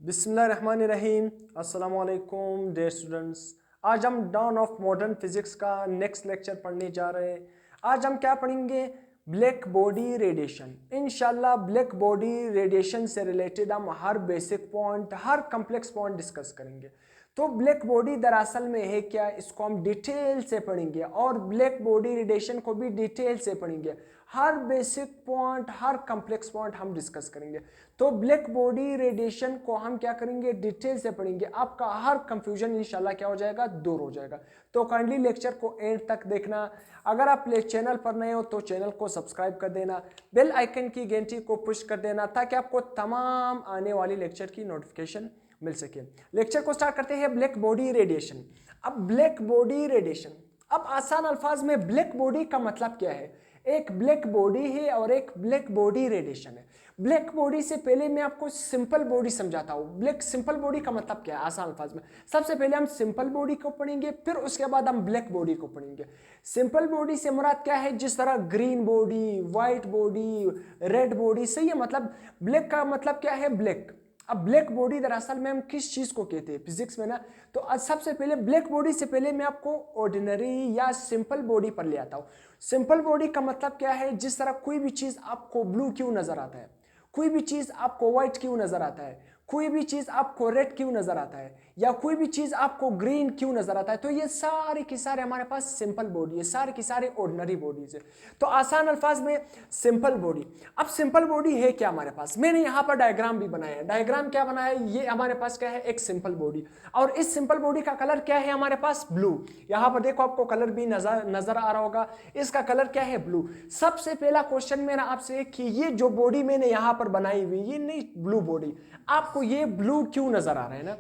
बिस्मिल्लाहिर्रहमानिर्रहीम। अस्सलाम वालेकुम डियर स्टूडेंट्स। आज हम डॉन ऑफ मॉडर्न फिजिक्स का नेक्स्ट लेक्चर पढ़ने जा रहे हैं। आज हम क्या पढ़ेंगे? Black body radiation. इंशाल्लाह ब्लैक बॉडी रेडिएशन से रिलेटेड हम हर बेसिक पॉइंट, हर कम्प्लेक्स पॉइंट डिस्कस करेंगे। तो ब्लैक बॉडी दरअसल में है क्या, इसको हम डिटेल से पढ़ेंगे और ब्लैक बॉडी रेडिएशन को भी डिटेल से पढ़ेंगे। हर बेसिक पॉइंट, हर कम्प्लेक्स पॉइंट हम डिस्कस करेंगे। तो ब्लैक बॉडी रेडिएशन को हम क्या करेंगे, डिटेल से पढ़ेंगे। आपका हर कंफ्यूजन इंशाल्लाह क्या हो जाएगा, दूर हो जाएगा। तो काइंडली लेक्चर को एंड तक देखना। अगर आप चैनल पर नए हो तो चैनल को सब्सक्राइब कर देना, बेल आइकन की घंटी को पुश कर देना ताकि आपको तमाम आने वाली लेक्चर की नोटिफिकेशन मिल सके। लेक्चर को स्टार्ट करते हैं। Black body radiation. अब ब्लैक बॉडी रेडिएशन, अब आसान अल्फाज में ब्लैक बॉडी का मतलब क्या है? एक ब्लैक बॉडी है और एक ब्लैक बॉडी रेडिएशन है। ब्लैक बॉडी से पहले मैं आपको सिंपल बॉडी समझाता हूँ। ब्लैक सिंपल बॉडी का मतलब क्या है आसान अल्फाज में? सबसे पहले हम सिंपल बॉडी को पढ़ेंगे, फिर उसके बाद हम ब्लैक बॉडी को पढ़ेंगे। सिंपल बॉडी से मुराद क्या है? जिस तरह green body, white body, red body, सही है। मतलब ब्लैक का मतलब क्या है? ब्लैक। अब ब्लैक बॉडी दरअसल में हम किस चीज को कहते हैं फिजिक्स में ना, तो आज सबसे पहले ब्लैक बॉडी से पहले मैं आपको ऑर्डिनरी या सिंपल बॉडी पर ले आता हूं। सिंपल बॉडी का मतलब क्या है? जिस तरह कोई भी चीज आपको ब्लू क्यों नजर आता है, कोई भी चीज आपको व्हाइट क्यों नजर आता है, कोई भी चीज आपको रेड क्यों नजर आता है, या कोई भी चीज आपको ग्रीन क्यों नजर आता है, तो ये सारे की सारे हमारे पास सिंपल बॉडी है, सारे की सारे ऑर्डिनरी बॉडीज है। तो आसान अल्फाज में सिंपल बॉडी। अब सिंपल बॉडी है क्या हमारे पास? मैंने यहाँ पर डायग्राम भी बनाया है। डायग्राम क्या बनाया है? ये हमारे पास क्या है? एक सिंपल बॉडी। और इस सिंपल बॉडी का कलर क्या है हमारे पास? ब्लू। यहाँ पर देखो आपको कलर भी नजर आ रहा होगा। इसका कलर क्या है? ब्लू। सबसे पहला क्वेश्चन मेरा आपसे कि ये जो बॉडी मैंने यहाँ पर बनाई हुई, ये नहीं ब्लू बॉडी, आपको ये ब्लू क्यों नजर आ रहा है ना?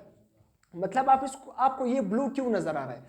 मतलब आपको ये ब्लू क्यों नजर आ रहा है?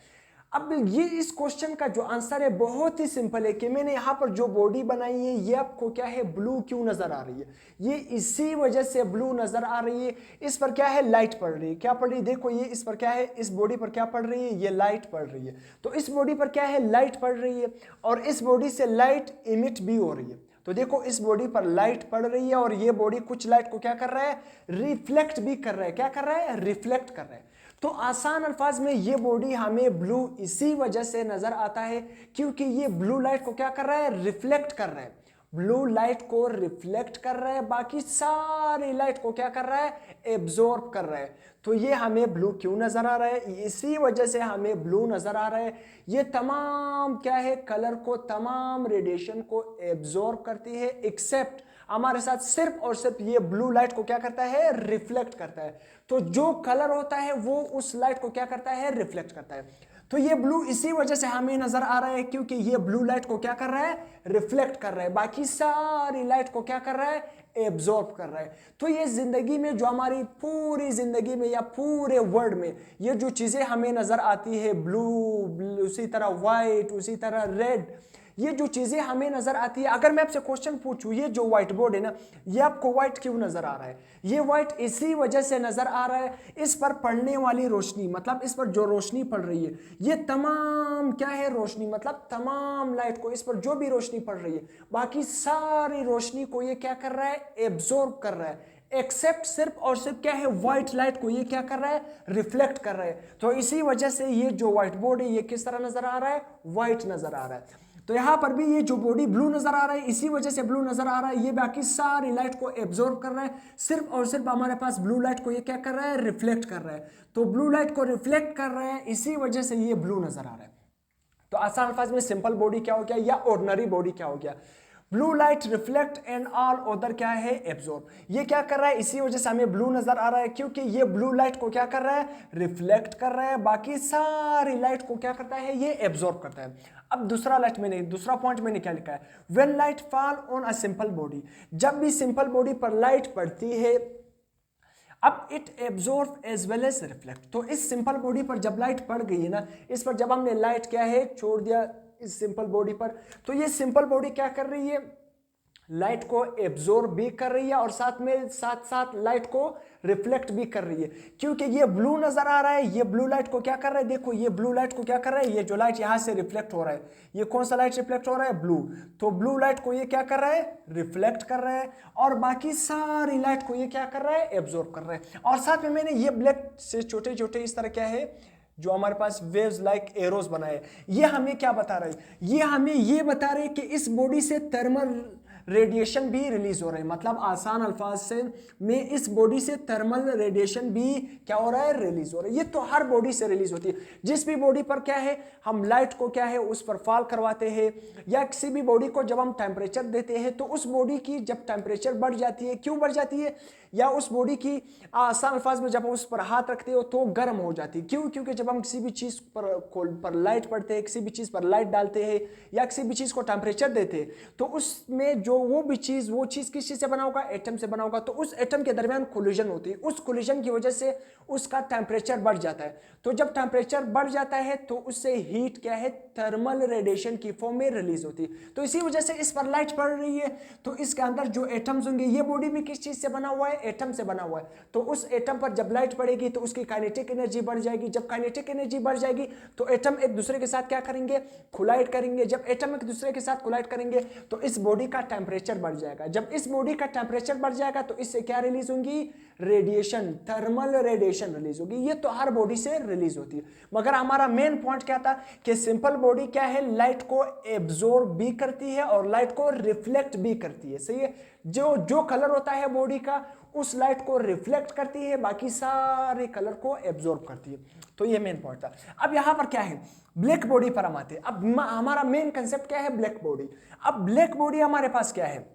अब ये इस क्वेश्चन का जो आंसर है बहुत ही सिंपल है कि मैंने यहां पर जो बॉडी बनाई है ये आपको क्या है? ब्लू क्यों नजर आ रही है? ये इसी वजह से ब्लू नजर आ रही है। इस पर क्या है? लाइट पड़ रही है। क्या पड़ रही है? देखो ये इस पर क्या है? इस बॉडी पर क्या पड़ रही है? ये लाइट पड़ रही है। तो इस बॉडी पर क्या है? लाइट पड़ रही है और इस बॉडी से लाइट इमिट भी हो रही है। तो देखो इस बॉडी पर लाइट पड़ रही है और ये बॉडी कुछ लाइट को क्या कर रहा है? रिफ्लेक्ट भी कर रहा है। क्या कर रहा है? रिफ्लेक्ट कर रहा है। तो आसान अल्फाज में ये बॉडी हमें ब्लू इसी वजह से नजर आता है क्योंकि ये ब्लू लाइट को क्या कर रहा है? रिफ्लेक्ट कर रहा है। ब्लू लाइट को रिफ्लेक्ट कर रहा है, बाकी सारी लाइट को क्या कर रहा है? एब्जॉर्ब कर रहा है। तो ये हमें ब्लू क्यों नजर आ रहा है? इसी वजह से हमें ब्लू नजर आ रहा है। ये तमाम क्या है? कलर को, तमाम रेडिएशन को एब्जॉर्ब करती है, एक्सेप्ट हमारे साथ सिर्फ और सिर्फ ये ब्लू लाइट को क्या करता है? रिफ्लेक्ट करता है। तो जो कलर होता है वो उस लाइट को क्या करता है? रिफ्लेक्ट करता है। तो ये ब्लू इसी वजह से हमें नजर आ रहा है क्योंकि ये ब्लू लाइट को क्या कर रहा है? रिफ्लेक्ट कर रहा है, बाकी सारी लाइट को क्या कर रहा है? एब्जॉर्ब कर रहा है। तो ये जिंदगी में जो हमारी पूरी जिंदगी में या पूरे वर्ल्ड में ये जो चीजें हमें नजर आती है, ब्लू, उसी तरह व्हाइट, उसी तरह रेड, ये जो चीजें हमें नजर आती है, अगर मैं आपसे क्वेश्चन पूछूं ये जो व्हाइट बोर्ड है ना, ये आपको व्हाइट क्यों नजर आ रहा है? ये व्हाइट इसी वजह से नजर आ रहा है, इस पर पड़ने वाली रोशनी, मतलब इस पर जो रोशनी पड़ रही है, ये तमाम क्या है? रोशनी, मतलब तमाम लाइट को, इस पर जो भी रोशनी पड़ रही है, बाकी सारी रोशनी को ये क्या कर रहा है? एब्जॉर्ब कर रहा है, एक्सेप्ट सिर्फ और सिर्फ क्या है? व्हाइट लाइट को ये क्या कर रहा है? रिफ्लेक्ट कर रहा है। तो इसी वजह से ये जो व्हाइट बोर्ड है ये किस तरह नजर आ रहा है? व्हाइट नजर आ रहा है। तो यहां पर भी ये जो बॉडी ब्लू नजर आ रहा है इसी वजह से ब्लू नजर आ रहा है। ये बाकी सारी लाइट को एब्जॉर्ब कर रहा है, सिर्फ और सिर्फ हमारे पास ब्लू लाइट को ये क्या कर रहा है? रिफ्लेक्ट कर रहा है। तो ब्लू लाइट को रिफ्लेक्ट कर रहा है, इसी वजह से ये ब्लू नजर आ रहा है। तो आसान अल्फाज में सिंपल बॉडी क्या हो गया या ऑर्डिनरी बॉडी क्या हो गया? Blue light reflect and all other क्या है? एब्जॉर्ब। ये क्या कर रहा है? इसी वजह से हमें ब्लू नजर आ रहा है क्योंकि ये ब्लू लाइट को क्या कर रहा है? रिफ्लेक्ट कर रहा है, बाकी सारी लाइट को क्या करता है? ये एब्जॉर्ब करता है। अब दूसरा पॉइंट मैंने क्या लिखा है? When light fall on a simple body, जब भी सिंपल बॉडी पर लाइट पड़ती है, अब it absorb as well as reflect. तो इस सिंपल बॉडी पर जब लाइट पड़ गई है ना, इस पर जब हमने लाइट क्या है? छोड़ दिया इस सिंपल बॉडी पर, तो ये सिंपल बॉडी क्या कर रही है? लाइट को एब्जॉर्ब भी कर रही है और साथ में साथ साथ लाइट को रिफ्लेक्ट भी कर रही है। क्योंकि ये ब्लू नजर आ रहा है, ये ब्लू लाइट को क्या कर रहा है, देखो ये ब्लू लाइट को क्या कर रहा है, ये जो लाइट यहां से रिफ्लेक्ट हो रहा है, ये कौन सा लाइट रिफ्लेक्ट हो रहा है, ब्लू। तो ब्लू लाइट को ये क्या कर रहा है, रिफ्लेक्ट कर रहा है, और बाकी सारी लाइट को ये क्या कर रहा है, एब्जॉर्ब कर रहा है। और साथ में मैंने ये ब्लैक से छोटे छोटे इस तरह क्या है, जो हमारे पास वेव्स लाइक एरोस बनाए, ये हमें क्या बता रहे हैं, ये हमें ये बता रहे हैं कि इस बॉडी से थर्मल रेडिएशन भी रिलीज हो रहे हैं। मतलब आसान अल्फाज से में इस बॉडी से थर्मल रेडिएशन भी क्या हो रहा है, रिलीज हो रहा है। ये तो हर बॉडी से रिलीज होती है। जिस भी बॉडी पर क्या है, हम लाइट को क्या है उस पर फॉल करवाते हैं, या किसी भी बॉडी को जब हम टेम्परेचर देते हैं तो उस बॉडी की जब टेम्परेचर बढ़ जाती है, क्यों बढ़ जाती है, या उस बॉडी की आसान अल्फाज में जब हम उस पर हाथ रखते हो तो गर्म हो जाती है। क्यों, क्योंकि जब हम किसी भी चीज पर लाइट पड़ते हैं, किसी भी चीज पर लाइट डालते हैं या किसी भी चीज को टेम्परेचर देते हैं, तो उसमें जो वो चीज किस चीज से बना होगा, एटम से बना होगा। तो उस एटम के दरमियान कोलिजन होती है, उस कोलिजन की वजह से उसका टेम्परेचर बढ़ जाता है। तो जब टेम्परेचर बढ़ जाता है तो उससे हीट क्या है, थर्मल रेडिएशन की फॉर्म में रिलीज होती है। तो इसी वजह से इस पर लाइट पड़ रही है, तो इसके अंदर जो एटम्स होंगे, ये बॉडी भी किस चीज से बना हुआ है, एटम से बना हुआ है। तो उस एटम पर जब लाइट पड़ेगी तो उसकी काइनेटिक एनर्जी बढ़ जाएगी। जब काइनेटिक एनर्जी बढ़ जाएगी तो एटम एक दूसरे के साथ क्या करेंगे, कोलाइड करेंगे। जब एटम एक दूसरे के साथ कोलाइड करेंगे तो इस बॉडी का टेम्परेचर बढ़ जाएगा। जब इस बॉडी का टेम्परेचर बढ़ जाएगा तो इससे क्या रिलीज होंगी, रेडिएशन, थर्मल रेडिएशन रिलीज होगी। ये तो हर बॉडी से रिलीज होती है। मगर हमारा मेन पॉइंट क्या था कि सिंपल बॉडी क्या है, लाइट को एब्जॉर्ब भी करती है और लाइट को रिफ्लेक्ट भी करती है। सही है, जो कलर होता है बॉडी का उस लाइट को रिफ्लेक्ट करती है, बाकी सारे कलर को एब्जॉर्ब करती है। तो ये मेन पॉइंट था। अब यहां पर क्या है, ब्लैक बॉडी पर हम आते हैं। अब हमारा मेन कंसेप्ट क्या है, ब्लैक बॉडी। अब ब्लैक बॉडी हमारे पास क्या है,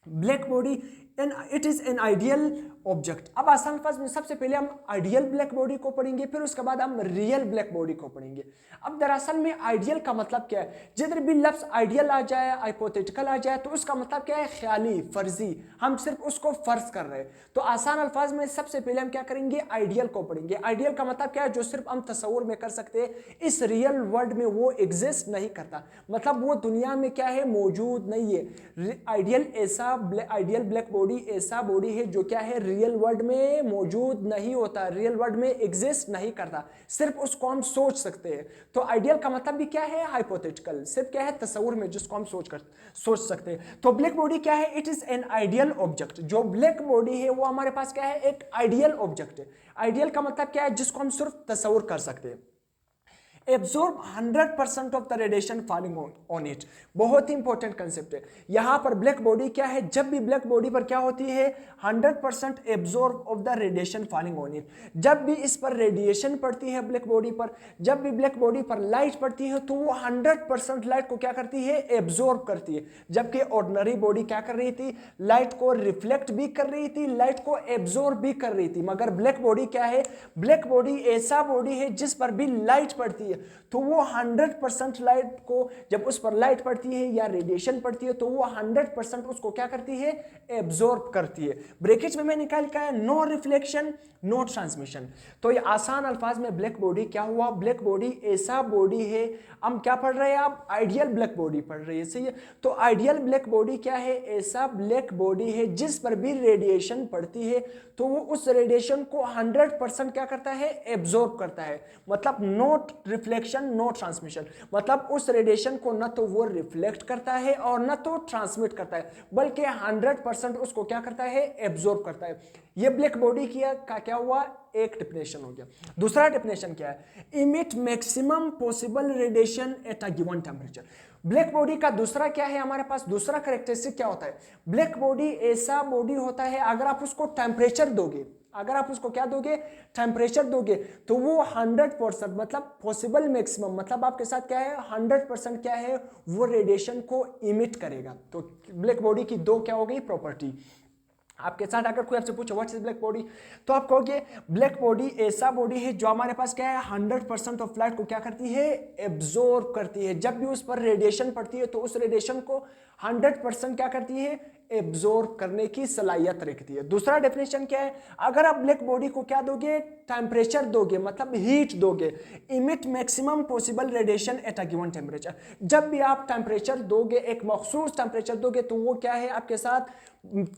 black body it is an ideal object. अब आसान अल्फाज में सबसे पहले हम आइडियल ब्लैक बॉडी को पढ़ेंगे, फिर उसके बाद हम रियल ब्लैक बॉडी को पढ़ेंगे। अब दरअसल में आइडियल का मतलब क्या है, जिधर भी लफ्ज आइडियल आ जाए, हाइपोथेटिकल आ जाए, तो उसका मतलब क्या है, ख्याली, फर्जी, हम सिर्फ उसको फर्ज कर रहे हैं। तो आसान अल्फाज में सबसे पहले हम क्या करेंगे, आइडियल को पढ़ेंगे। आइडियल का मतलब क्या है, जो सिर्फ हम तस्वुर में कर सकते हैं, इस रियल वर्ल्ड में वो एग्जिस्ट नहीं करता, मतलब वो दुनिया में क्या है, मौजूद नहीं है। आइडियल ब्लैक बॉडी ऐसा बॉडी है जो क्या है, रियल वर्ल्ड में मौजूद नहीं होता, रियल वर्ल्ड में एग्जिस्ट नहीं करता, सिर्फ उसको हम सोच सकते हैं। तो आइडियल का मतलब भी क्या है, हाइपोथेटिकल, सिर्फ क्या है, तस्वुर में जिसको हम सोच सकते हैं। तो ब्लैक बॉडी क्या है, it is an ideal object. जो ब्लैक बॉडी है वो हमारे पास क्या है, एक आइडियल ऑब्जेक्ट है। आइडियल का मतलब क्या है, जिसको हम सिर्फ तस्वुर कर सकते हैं। Absorb 100% of the radiation falling on it, बहुत ही इंपॉर्टेंट कंसेप्ट है। यहां पर ब्लैक बॉडी क्या है, जब भी ब्लैक बॉडी पर क्या होती है, 100% absorb of the radiation falling on it. जब भी इस पर रेडिएशन पड़ती है ब्लैक बॉडी पर, जब भी ब्लैक बॉडी पर लाइट पड़ती है, तो वो 100% लाइट को क्या करती है, एब्जॉर्ब करती है। जबकि ऑर्डिनरी बॉडी क्या कर रही थी, लाइट को रिफ्लेक्ट भी कर रही थी, लाइट को एब्जॉर्ब भी कर रही थी। मगर ब्लैक बॉडी क्या है, ब्लैक बॉडी ऐसा बॉडी है जिस पर भी लाइट पड़ती है तो वो 100% लाइट को, जब उस पर लाइट पड़ती है या रेडिएशन पड़ती है, तो वो 100% उसको क्या करती है, एब्जॉर्ब करती है। ब्रैकेट्स में मैं निकाल का है, नो रिफ्लेक्शन नो ट्रांसमिशन। तो ये आसान अल्फाज में ब्लैक बॉडी क्या हुआ, ब्लैक बॉडी ऐसा बॉडी है, हम क्या पढ़ रहे हैं, आप आइडियल ब्लैक बॉडी पढ़ रहे हैं। सही है, तो आइडियल ब्लैक बॉडी क्या है, ऐसा ब्लैक बॉडी है जिस पर भी रेडिएशन पड़ती है तो वो उस रेडिएशन को 100% क्या करता है, एब्जॉर्ब करता है। मतलब नो रिफ्लेक्शन नो ट्रांसमिशन, मतलब उस रेडिएशन को न तो वो रिफ्लेक्ट करता है और न तो ट्रांसमिट करता है, बल्कि 100% उसको क्या करता है, एब्जॉर्ब करता है। ये ब्लैक बॉडी का क्या हुआ, एक डेफिनेशन हो गया। दूसरा डेफिनेशन क्या है, emit maximum possible radiation at a given temperature. Black body का दूसरा क्या है, हमारे पास दूसरा कैरेक्टरिस्टिक क्या होता है, ब्लैक बॉडी ऐसा बॉडी होता है, अगर आप उसको टेम्परेचर दोगे, अगर आप उसको क्या दोगे, टेम्परेचर दोगे, तो वो 100% मतलब पॉसिबल मैक्सिमम, मतलब आपके साथ क्या है, 100% क्या है, वो रेडिएशन को इमिट करेगा। तो ब्लैक बॉडी की दो क्या हो गई प्रॉपर्टी। आपके साथ अगर कोई आपसे पूछे व्हाट इज ब्लैक बॉडी, तो आप कहोगे ब्लैक बॉडी ऐसा बॉडी है जो हमारे पास क्या है, 100% ऑफ लाइट को क्या करती है, एब्जॉर्ब करती है। जब भी उस पर रेडिएशन पड़ती है तो उस रेडिएशन को 100% क्या करती है, एब्जॉर्ब करने की सलाहियत रखती है। दूसरा डेफिनेशन क्या है, अगर आप ब्लैक बॉडी को क्या दोगे, टेम्परेचर दोगे, मतलब हीट दोगे, emit maximum possible radiation at a given temperature. जब भी आप टेम्परेचर दोगे, एक मखसूस टेम्परेचर दोगे, तो वो क्या है आपके साथ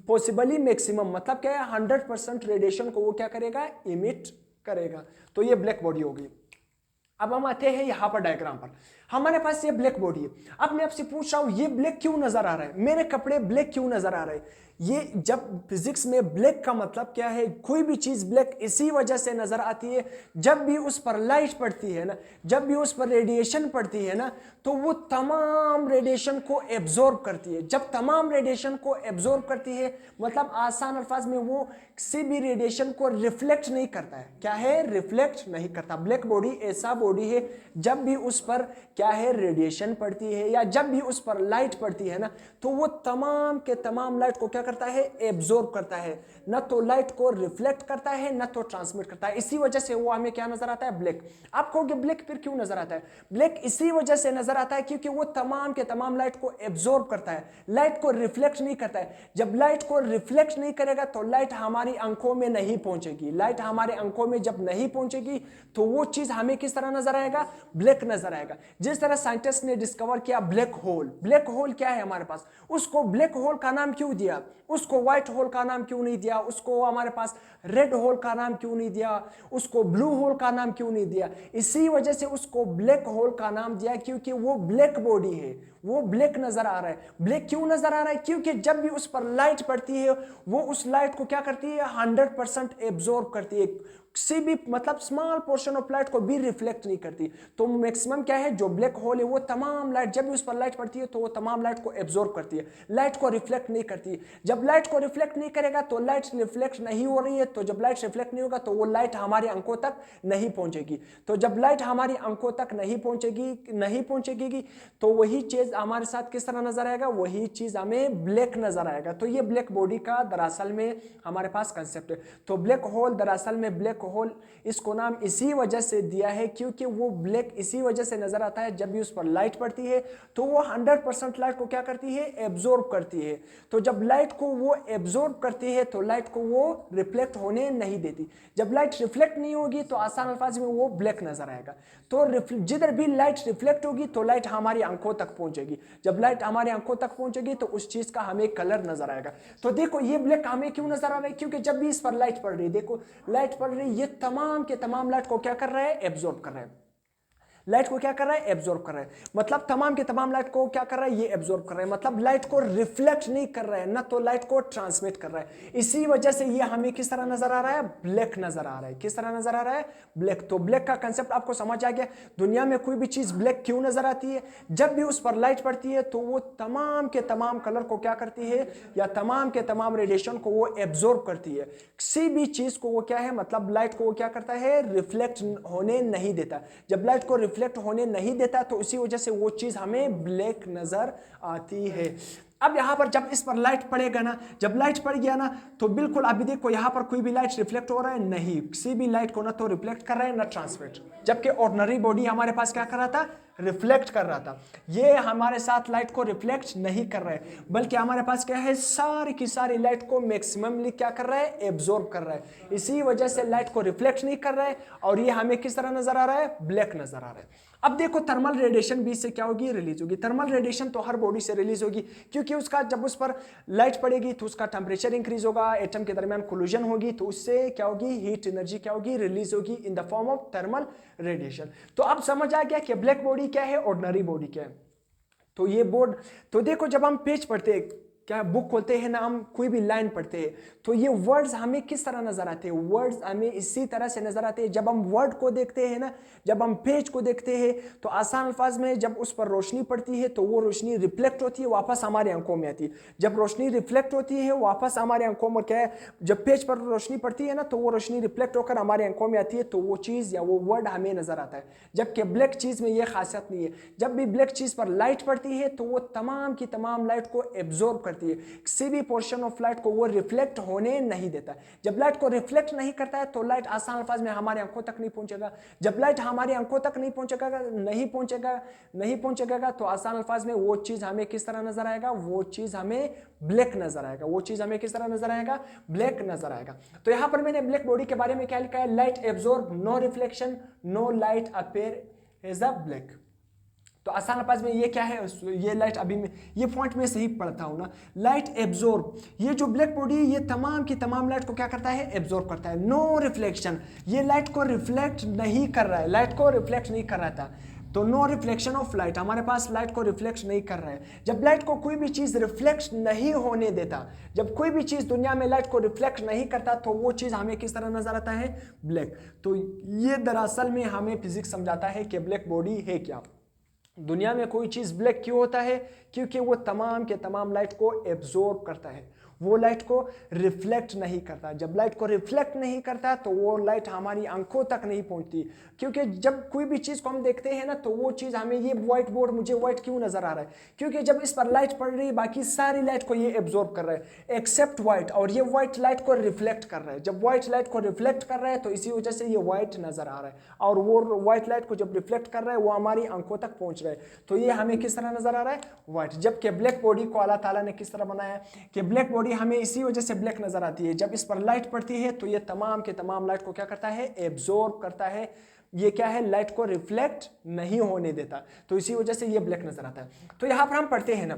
पॉसिबली मैक्सिमम, मतलब क्या है 100% रेडिएशन को वो क्या करेगा, इमिट करेगा। तो ये ब्लैक बॉडी होगी। अब हम आते हैं यहां पर डायग्राम पर, हमारे पास ये ब्लैक बॉडी है। अब मैं आपसे पूछ रहा हूं ये ब्लैक क्यों नजर आ रहा है, मेरे कपड़े ब्लैक क्यों नजर आ रहे हैं। ये जब फिजिक्स में ब्लैक का मतलब क्या है, कोई भी चीज ब्लैक इसी वजह से नजर आती है, जब भी उस पर लाइट पड़ती है ना, जब भी उस पर रेडिएशन पड़ती है ना, तो वो तमाम रेडिएशन को एब्जॉर्ब करती है। जब तमाम रेडिएशन को एब्जॉर्ब करती है, मतलब आसान अल्फाज में वो किसी भी रेडिएशन को रिफ्लेक्ट नहीं करता है। क्या है, रिफ्लेक्ट नहीं करता। ब्लैक बॉडी ऐसा बॉडी है, जब भी उस पर क्या है रेडिएशन पड़ती है या जब भी उस पर लाइट पड़ती है ना, तो वो तमाम के तमाम लाइट को क्या करता है, एब्जॉर्ब करता है। न तो लाइट को रिफ्लेक्ट करता है, न तो ट्रांसमिट करता है। इसी वजह से वो हमें क्या नजर आता है, ब्लैक। आप कहोगे ब्लैक फिर क्यों नजर आता है, ब्लैक इसी वजह से नजर आता है क्योंकि वो तमाम के तमाम लाइट को एब्जॉर्ब करता है, लाइट को रिफ्लेक्ट नहीं करता है। जब लाइट को रिफ्लेक्ट नहीं करेगा तो लाइट हमारी आंखों में नहीं पहुंचेगी। लाइट हमारे आंखों में जब नहीं पहुंचेगी तो वो चीज हमें किस तरह नजर आएगा, ब्लैक नजर आएगा। जिस तरह साइंटिस्ट ने डिस्कवर किया ब्लैक होल, ब्लैक होल क्या है हमारे पास, उसको ब्लैक होल का नाम क्यों दिया, उसको व्हाइट होल का नाम क्यों नहीं दिया, उसको हमारे पास रेड होल का नाम क्यों नहीं दिया, उसको ब्लू होल का नाम क्यों नहीं दिया। इसी वजह से उसको ब्लैक होल का नाम दिया क्योंकि वो ब्लैक बॉडी है, वो ब्लैक नजर आ रहा है। ब्लैक क्यों नजर आ रहा है, क्योंकि जब भी उस पर लाइट पड़ती है वो उस लाइट को क्या करती है, 100% एब्जॉर्ब करती है, किसी भी मतलब स्मॉल पोर्शन ऑफ लाइट को भी रिफ्लेक्ट नहीं करती। तो मैक्सिमम क्या है, जो ब्लैक होल है वो तमाम लाइट, जब भी उस पर लाइट पड़ती है तो वो तमाम लाइट को एब्जॉर्ब करती है, लाइट को रिफ्लेक्ट नहीं करती। जब लाइट को रिफ्लेक्ट नहीं करेगा तो लाइट रिफ्लेक्ट नहीं हो रही है, तो जब लाइट रिफ्लेक्ट नहीं होगा तो वो लाइट हमारी आंखों तक नहीं पहुंचेगी। तो जब लाइट हमारी आंखों तक नहीं पहुंचेगी तो वही चीज हमारे साथ किस तरह नजर आएगा, वही चीज हमें ब्लैक नजर आएगा। तो ये ब्लैक बॉडी का दरअसल में हमारे पास कंसेप्ट है। तो ब्लैक होल दरअसल में ब्लैक होल इसको नाम इसी वजह से दिया है क्योंकि वो ब्लैक इसी वजह से नजर आता है, जब भी उस पर लाइट पड़ती है तो वो 100% लाइट को क्या करती है, एब्जॉर्ब करती है। तो जब लाइट को वो एब्जॉर्ब करती है तो लाइट को वो रिफ्लेक्ट होने नहीं देती। जब लाइट रिफ्लेक्ट नहीं होगी तो आसान अल्फाज में वो ब्लैक नजर आएगा। तो जिधर भी लाइट रिफ्लेक्ट होगी तो लाइट हमारी आंखों तक पहुंचेगी। जब लाइट हमारी आंखों तक पहुंचेगी तो उस चीज का हमें कलर नजर आएगा। तो देखो ये ब्लैक हमें क्यों नजर आ रहा है, क्योंकि जब भी इस पर लाइट पड़ रही है, देखो लाइट पड़ रही है, ये तमाम के तमाम लाइट को क्या कर रहा है, एब्जॉर्ब कर रहा है। लाइट को क्या कर रहा है, एब्जॉर्ब कर रहा है। मतलब तमाम के तमाम लाइट को क्या कर रहा है, ये एब्जॉर्ब कर रहा है। मतलब लाइट को रिफ्लेक्ट नहीं कर रहा है, ना तो लाइट को ट्रांसमिट कर रहा है। इसी वजह से ये हमें किस तरह नजर आ रहा है, ब्लैक नजर आ रहा है। किस तरह नजर आ रहा है, ब्लैक। तो ब्लैक का कंसेप्ट आपको समझ आ गया। दुनिया में कोई भी चीज ब्लैक क्यों नजर आती है, जब भी उस पर लाइट पड़ती है तो वो तमाम के तमाम कलर को क्या करती है, या तमाम के तमाम रेडिएशन को वो एब्जॉर्ब करती है। किसी भी चीज को वो क्या है, मतलब लाइट को वो क्या करता है, रिफ्लेक्ट होने नहीं देता। जब लाइट को रिफ्लेक्ट होने नहीं देता तो उसी वजह से वो चीज हमें ब्लैक नजर आती है। अब यहां पर जब इस पर लाइट पड़ेगा ना, जब लाइट पड़ गया ना तो बिल्कुल अभी देखो यहां पर कोई भी लाइट रिफ्लेक्ट हो रहा है नहीं, किसी भी लाइट को ना तो रिफ्लेक्ट कर रहा है ना ट्रांसमिट। जबकि ऑर्डिनरी बॉडी हमारे पास क्या कर रहा था, रिफ्लेक्ट कर रहा था। ये हमारे साथ लाइट को रिफ्लेक्ट नहीं कर रहा है, बल्कि हमारे पास क्या है, सारी की सारी लाइट को मैक्सिममली क्या कर रहा है, एब्जॉर्ब कर रहा है। इसी वजह से लाइट को रिफ्लेक्ट नहीं कर रहा है और ये हमें किस तरह नजर आ रहा है, ब्लैक नजर आ रहा है। अब देखो थर्मल रेडिएशन भी इससे क्या होगी, रिलीज होगी। थर्मल रेडिएशन तो हर बॉडी से रिलीज होगी क्योंकि उसका जब उस पर लाइट पड़ेगी तो उसका टेम्परेचर इंक्रीज होगा, एटम के दरमियान कोलिजन होगी, तो उससे क्या होगी, हीट एनर्जी क्या होगी, रिलीज होगी in the form of thermal radiation. तो अब समझ आ गया कि ब्लैक बॉडी क्या है, ऑर्डिनरी बॉडी क्या है। तो ये बोर्ड, तो देखो जब हम पेज पढ़ते हैं, क्या बुक खोलते हैं ना, हम कोई भी लाइन पढ़ते हैं तो ये वर्ड्स हमें किस तरह नजर आते हैं, वर्ड्स हमें इसी तरह से नजर आते हैं। जब हम वर्ड को देखते हैं ना, जब हम पेज को देखते हैं तो आसान अल्फाज में जब उस पर रोशनी पड़ती है तो वो रोशनी रिफ्लेक्ट होती है, वापस हमारी आंखों में आती है। जब रोशनी रिफ्लेक्ट होती है वापस हमारे आंखों में क्या है, जब पेज पर रोशनी पड़ती है ना तो वो रोशनी रिफ्लेक्ट होकर हमारी आंखों में आती है, तो वो चीज या वो वर्ड हमें नजर आता है। जबकि ब्लैक चीज में ये खासियत नहीं है, जब भी ब्लैक चीज पर लाइट पड़ती है तो वो तमाम की तमाम लाइट को एब्जॉर्ब करती करती है, किसी भी पोर्शन ऑफ लाइट को वो रिफ्लेक्ट होने नहीं देता। जब लाइट को रिफ्लेक्ट नहीं करता है तो लाइट आसान अल्फाज में हमारे आंखों तक नहीं पहुंचेगा। जब लाइट हमारी आंखों तक नहीं पहुंचेगा तो आसान अल्फाज में वो चीज हमें किस तरह नजर आएगा, वो चीज हमें ब्लैक नजर आएगा, वो चीज हमें किस तरह नजर आएगा, ब्लैक नजर आएगा। तो यहां पर मैंने ब्लैक बॉडी के बारे में क्या लिखा है, light absorb, no reflection, no light appear as a black. तो आसान अल्फाज में ये क्या है, ये लाइट अभी मैं ये पॉइंट में सही पढ़ता हूं ना, लाइट एब्जॉर्ब, ये जो ब्लैक बॉडी ये तमाम की तमाम लाइट को क्या करता है, एब्जॉर्ब करता है। नो रिफ्लेक्शन, ये लाइट को रिफ्लेक्ट नहीं कर रहा है, लाइट को रिफ्लेक्ट नहीं कर रहा था, तो नो रिफ्लेक्शन ऑफ लाइट, हमारे पास लाइट को रिफ्लेक्ट नहीं कर रहा है। जब लाइट को कोई भी चीज रिफ्लेक्ट नहीं होने देता, जब कोई भी चीज दुनिया में लाइट को रिफ्लेक्ट नहीं करता तो वो चीज हमें किस तरह नजर आता है, ब्लैक। तो ये दरअसल में हमें फिजिक्स समझाता है कि ब्लैक बॉडी है क्या। दुनिया में कोई चीज ब्लैक क्यों होता है, क्योंकि वो तमाम के तमाम लाइट को एब्जॉर्ब करता है, वो लाइट को रिफ्लेक्ट नहीं करता। जब लाइट को रिफ्लेक्ट नहीं करता तो वो लाइट हमारी आंखों तक नहीं पहुंचती, क्योंकि जब कोई भी चीज को हम देखते हैं ना तो वो चीज हमें, ये व्हाइट बोर्ड मुझे व्हाइट क्यों नजर आ रहा है, क्योंकि जब इस पर लाइट पड़ रही है बाकी सारी लाइट को ये एब्जॉर्ब कर रहा है एक्सेप्ट व्हाइट, और ये व्हाइट लाइट को रिफ्लेक्ट कर रहा है। जब व्हाइट लाइट को रिफ्लेक्ट कर रहा है तो इसी वजह से ये व्हाइट नजर आ रहा है, और वो व्हाइट लाइट को जब रिफ्लेक्ट कर रहा है वो हमारी आंखों तक पहुंच रहा है, तो ये हमें किस तरह नजर आ रहा है, व्हाइट। जबकि ब्लैक बॉडी को अल्लाह ताला ने किस तरह बनाया कि ब्लैक बॉडी हमें इसी वजह से ब्लैक नजर आती है, जब इस पर लाइट पड़ती है तो ये तमाम के तमाम लाइट को क्या करता है, एब्जॉर्ब करता है। ये क्या है, लाइट को रिफ्लेक्ट नहीं होने देता, तो इसी वजह से ये ब्लैक नजर आता है। तो यहां पर हम पढ़ते हैं ना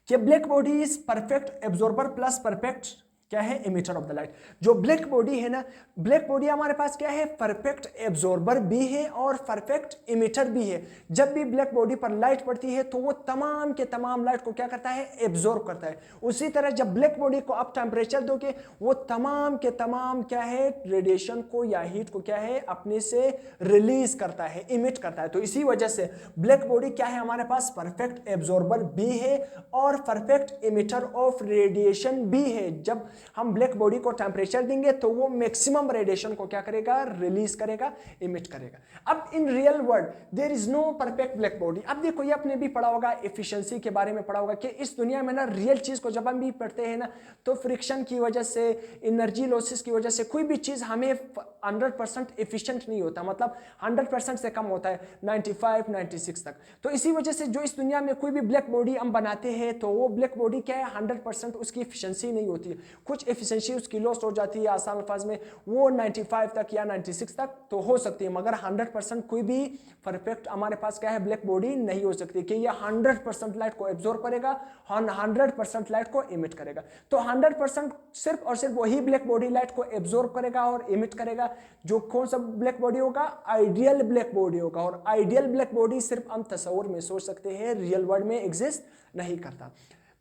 कि black body is perfect absorber plus perfect क्या है, इमिटर ऑफ द लाइट। जो ब्लैक बॉडी है ना, ब्लैक बॉडी हमारे पास क्या है, परफेक्ट एब्जॉर्बर भी है और परफेक्ट इमिटर भी है। जब भी ब्लैक बॉडी पर लाइट पड़ती है तो वो तमाम के तमाम लाइट को क्या करता है, एब्जॉर्ब करता है। उसी तरह जब ब्लैक बॉडी को आप टेम्परेचर दोगे वो तमाम के तमाम क्या है, रेडिएशन को या हीट को क्या है, अपने से रिलीज करता है, इमिट करता है। तो इसी वजह से ब्लैक बॉडी क्या है, हमारे पास परफेक्ट एब्जॉर्बर भी है और परफेक्ट इमिटर ऑफ रेडिएशन भी है। जब हम ब्लैक बॉडी को टेम्परेचर देंगे तो वो मैक्सिमम रेडिएशन को क्या करेगा, रिलीज करेगा, इमिट करेगा। अब in real world there is no perfect black body. अब देखो, ये आपने भी पढ़ा होगा, एफिशिएंसी के बारे में पढ़ा होगा कि इस दुनिया में ना रियल चीज को जब हम भी पढ़ते हैं ना तो फ्रिक्शन की वजह से, एनर्जी लॉसेस की वजह से कोई भी चीज हमें 100% एफिशिएंट नहीं होता, मतलब 100% से कम होता है, 95 96 तक। तो इसी वजह से जो इस दुनिया में कोई भी ब्लैक बॉडी हम बनाते हैं तो वो ब्लैक बॉडी क्या है, 100% उसकी एफिशिएंसी नहीं होती है, कुछ एफिशिएंसी उसकी लॉस हो जाती है। आसान अल्फाज में वो 95 तक या 96 तक तो हो सकती है, मगर 100% कोई भी परफेक्ट हमारे पास क्या है, ब्लैक बॉडी नहीं हो सकती कि ये 100% लाइट को एब्जॉर्ब करेगा, 100% लाइट को इमिट करेगा। तो 100% सिर्फ और सिर्फ वही ब्लैक बॉडी लाइट को एब्जॉर्ब करेगा और इमिट करेगा, जो कौन सा ब्लैक बॉडी होगा, आइडियल ब्लैक बॉडी होगा। और आइडियल ब्लैक बॉडी सिर्फ हम तस्वीर में सोच सकते हैं, रियल वर्ल्ड में एग्जिस्ट नहीं करता।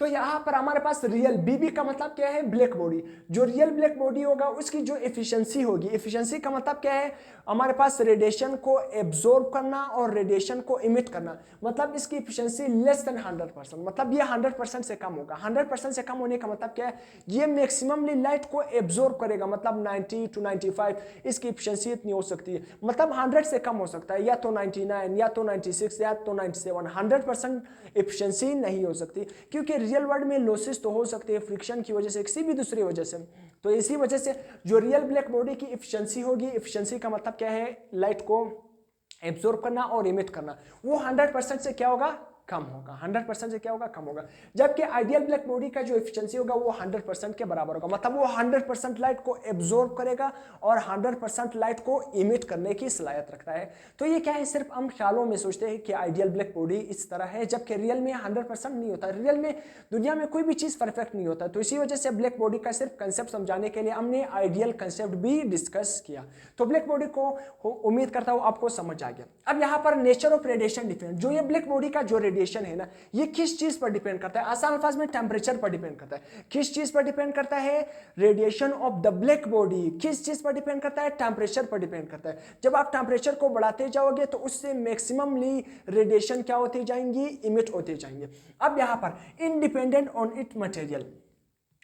तो यहां पर हमारे पास रियल, बीबी का मतलब क्या है, ब्लैक बॉडी। जो रियल ब्लैक बॉडी होगा उसकी जो एफिशिएंसी होगी, एफिशिएंसी का मतलब क्या है, हमारे पास रेडिएशन को एब्जॉर्ब करना और रेडिएशन को इमिट करना, मतलब इसकी एफिशिएंसी लेस देन 100%, मतलब ये 100% से कम होगा। 100% से कम होने का मतलब क्या है, ये मैक्सिममली लाइट को एब्जॉर्ब करेगा, मतलब 90 to 95 इसकी एफिशिएंसी इतनी हो सकती है, मतलब 100 से कम हो सकता है, या तो 99 या तो 96 या तो 97, 100% एफिशिएंसी नहीं हो सकती, क्योंकि रियल वर्ल्ड में लॉसेस तो हो सकते हैं फ्रिक्शन की वजह से, किसी भी दूसरी वजह से। तो इसी वजह से जो रियल ब्लैक बॉडी की एफिशिएंसी होगी, एफिशिएंसी का मतलब क्या है, लाइट को एब्जॉर्ब करना और इमिट करना, वो 100% से क्या होगा, कम होगा। 100% से क्या होगा, कम होगा। जबकि आइडियल ब्लैक बॉडी का जो एफिशिएंसी होगा वो 100% के बराबर होगा, मतलब वो 100% लाइट को एब्जॉर्ब करेगा और 100% लाइट को इमिट करने की सलाहियत रखता है। तो ये क्या है, सिर्फ हम ख्यालों में सोचते हैं कि आइडियल ब्लैक बॉडी इस तरह है, जबकि रियल में 100% नहीं होता। रियल में दुनिया में कोई भी चीज परफेक्ट नहीं होता। तो इसी वजह से ब्लैक बॉडी का सिर्फ कंसेप्ट समझाने के लिए हमने आइडियल कंसेप्ट भी डिस्कस किया। तो ब्लैक बॉडी को उम्मीद करता हूं आपको समझ आ गया। अब यहां पर नेचर ऑफ रेडिएशन डिफरेंट, जो ये ब्लैक बॉडी का जो रेडिएशन है ना, ये किस चीज पर डिपेंड करता है, आसान अल्फाज में टेंपरेचर पर डिपेंड करता है। किस चीज पर डिपेंड करता है, radiation of the black body किस चीज पर डिपेंड करता है, टेंपरेचर पर डिपेंड करता है। जब आप टेंपरेचर को बढ़ाते जाओगे तो उससे मैक्सिममली रेडिएशन क्या होती जाएंगी, इमिट होते जाएंगे। अब यहां पर इंडिपेंडेंट ऑन इट मटेरियल,